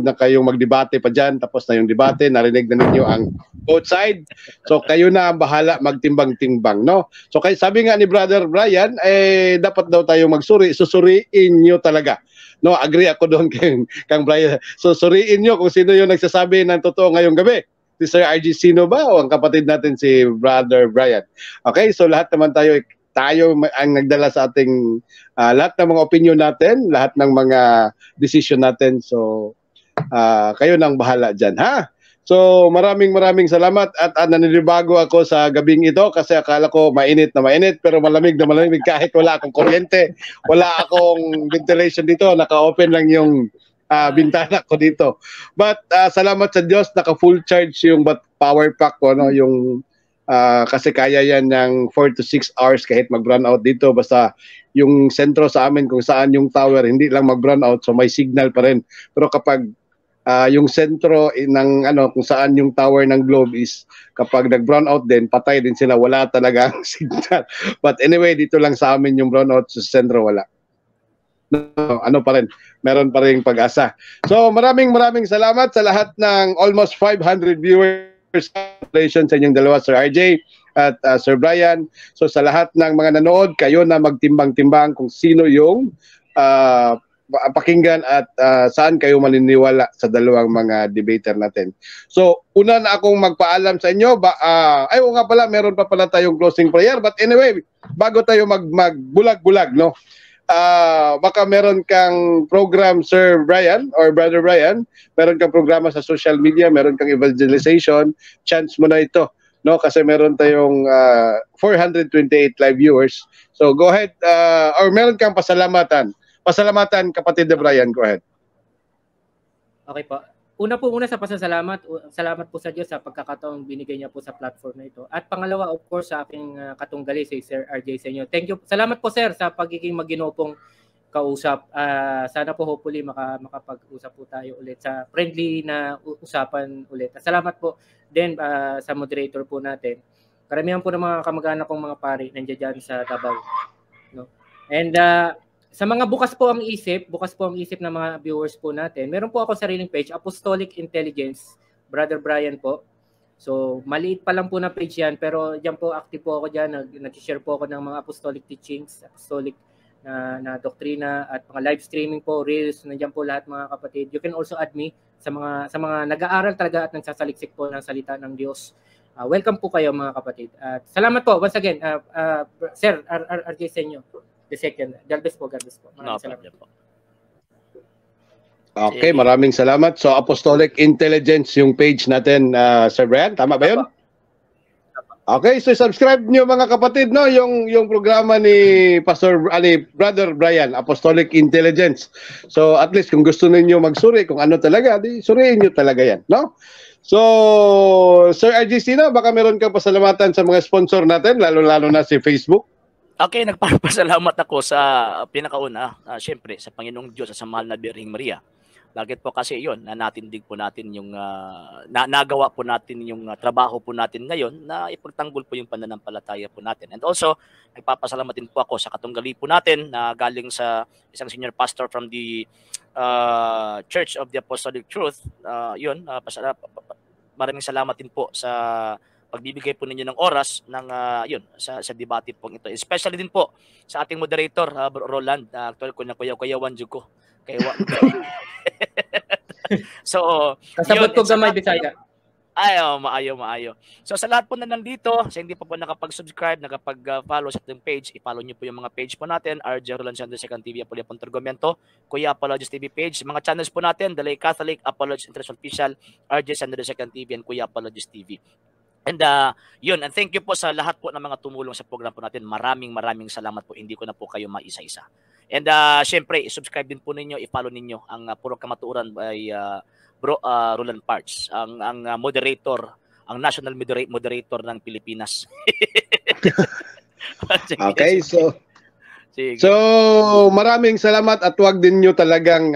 na kayong magdebate pa diyan. Tapos na yung debate, narinig na ninyo ang both side. So kayo na ang bahala magtimbang-timbang, no? So sabi nga ni Brother Brian, dapat daw tayong magsuri, susuriin niyo talaga. No, agree ako doon kang Brian. So suriin niyo kung sino yung nagsasabi ng totoo ngayong gabi. Si Sir R.J. Sino ba o ang kapatid natin si Brother Brian? Okay, so lahat naman tayo ang nagdala sa ating lahat ng mga opinion natin, lahat ng mga decision natin. So kayo nang bahala dyan, ha? So maraming salamat at naninibago ako sa gabing ito kasi akala ko mainit na mainit pero malamig na malamig kahit wala akong kuryente, wala akong ventilation dito, naka-open lang yung bintana ko dito. But salamat sa Diyos, naka full charge yung power pack ko, no, yung kasi kaya yan ng 4 to 6 hours kahit mag-run out dito. Basta yung sentro sa amin kung saan yung tower, hindi lang mag-run out, so may signal pa rin. Pero kapag yung sentro ng kung saan yung tower ng Globe is kapag nag-brown out din, patay din sila, wala talagang signal. But anyway, dito lang sa amin yung brown out, sa sentro wala. Pa rin, meron pa rin pag-asa. So maraming salamat sa lahat ng almost 500 viewers. Congratulations sa inyong dalawa, Sir RJ at Sir Brian. So sa lahat ng mga nanood, kayo na magtimbang-timbang kung sino yung pakinggan at saan kayo maniniwala sa dalawang mga debater natin. So una na akong magpaalam sa inyo, nga pala, meron pa pala tayong closing prayer. But anyway, bago tayo magbulag-bulag, no? Baka meron kang program, Sir Brian or Brother Brian, meron kang programa sa social media, meron kang evangelization, chance mo na ito, no? Kasi meron tayong 428 live viewers. So go ahead, or meron kang pasalamatan, kapatid na Brian, go ahead. Okay po. Una sa pasasalamat, salamat po sa Diyos sa pagkakataong binigay niya po sa platform na ito. At pangalawa, of course, sa aking katunggali si Sir RJ sa inyo. Thank you. Salamat po, sir, sa pagiging maginopong kausap. Sana po hopefully makapag-usap po tayo ulit sa friendly na usapan ulit. Salamat po din sa moderator po natin. Karamihan po ng mga kamag-anak kong mga pari nandiyan dyan sa Davao. No? And sa mga bukas po ang isip ng mga viewers po natin, meron po ako sariling page, Apostolic Intelligence, Brother Brian po. So, maliit pa lang po na page yan, pero diyan po, active po ako dyan, nag-share po ako ng mga apostolic teachings, apostolic na doktrina, at mga live streaming po, reels, nandiyan po lahat mga kapatid. You can also add me sa mga nag-aaral talaga at nagsasaliksik po ng salita ng Diyos. Welcome po kayo mga kapatid. Salamat po, once again, Sir RJ sa inyo. second. God bless po, God bless po. No problem po. Okay, maraming salamat. So, Apostolic Intelligence yung page natin, Sir Brian. Tama ba yun? Okay, so subscribe niyo mga kapatid, no, yung programa ni Brother Brian, Apostolic Intelligence. So, at least kung gusto niyo magsuri kung ano talaga, di suriin niyo talaga yan, no? So, Sir RGC, no, baka meron kang pasalamatan sa mga sponsor natin, lalo-lalo na si Facebook. Okay, nagpapasalamat ako sa pinakauna, syempre sa Panginoong Diyos sa mahal na Birheng Maria. Bakit po kasi yun, na natindig po natin yung, nagawa po natin yung trabaho po natin ngayon na ipagtanggol po yung pananampalataya po natin. And also, nagpapasalamat din po ako sa katunggali po natin na galing sa isang senior pastor from the Church of the Apostolic Truth. Maraming salamat din po sa pagbibigay po ninyo ng oras ng sa debate po ito. Especially din po sa ating moderator, Bro Roland, actually ko na kuyawan jud ko. So, kasabot ko gamay Bisaya. Maayo. So sa lahat po na nandito, sa hindi pa po nakapag-subscribe, nakapag-follow sa ating page, i-follow niyo po yung mga page po natin, RJ Roland Sanders Second TV, Apollo Pontorgomento, Kuya Apologist TV page, mga channels po natin, The Lay Catholic, Apologist International Official, RJ Sanders Second TV, and Kuya Apologist TV. And and thank you po sa lahat po ng mga tumulong sa program po natin. Maraming salamat po. Hindi ko na po kayo maisa-isa. And syempre, subscribe din po ninyo, i-follow ninyo ang Puro Kamatuoran by Bro Roland Parts, ang moderator, ang national moderator ng Pilipinas. Okay, so maraming salamat at wag din nyo talagang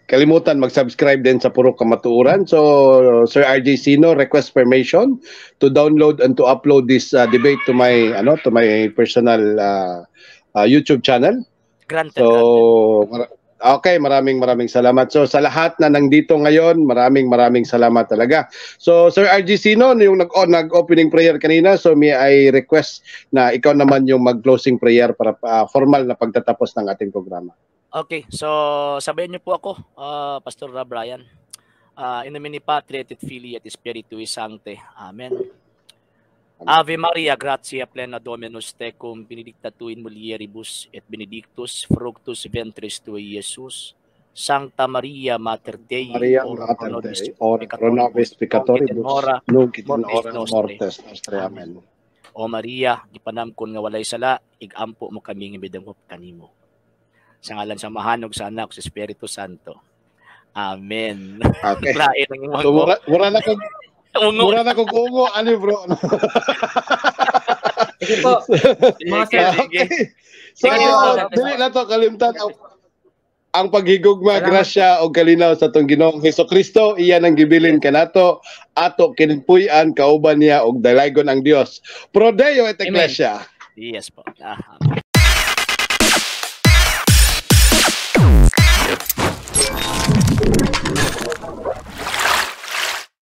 kalimutan mag-subscribe din sa Puro Kamatuoran. So Sir RJ Sino, request permission to download and to upload this debate to my personal YouTube channel. Granted. Okay, maraming salamat. So sa lahat na nandito ngayon, maraming salamat talaga. So Sir RG Sino, yung nag-opening prayer kanina, so may I request na ikaw naman yung mag-closing prayer para formal na pagtatapos ng ating programa. Okay, so sabayan niyo po ako, Pastor Brian. In nomine Patri et Filii et Spiritui Sancti. Amen. Ave Maria, gratia plena Dominus tecum, benedicta tu in mulieribus, et benedictus fructus ventris tui, Iesus. Sancta Maria, Mater Dei, ora pro nobis peccatoribus, nunc et in hora mortis nostrae. Amen. O Maria, gipanamkon nga walay sala, igampo mo kami nga bidangop kanimo. Sa ngalan sa Mahanog, sa Anak, sa Espiritu Santo. Amen. Okay. So, mura na kong ungo, ano bro? Sige po. Okay. So, dili na to kalimtan ang paghigugma, grasya o kalinaw sa tong Ginoong Hesukristo, iyan ang gibilin kanato, ato kinpuy-an kauban niya og dalaygon ang Dios. Pro Deo et Ecclesia. Yes po.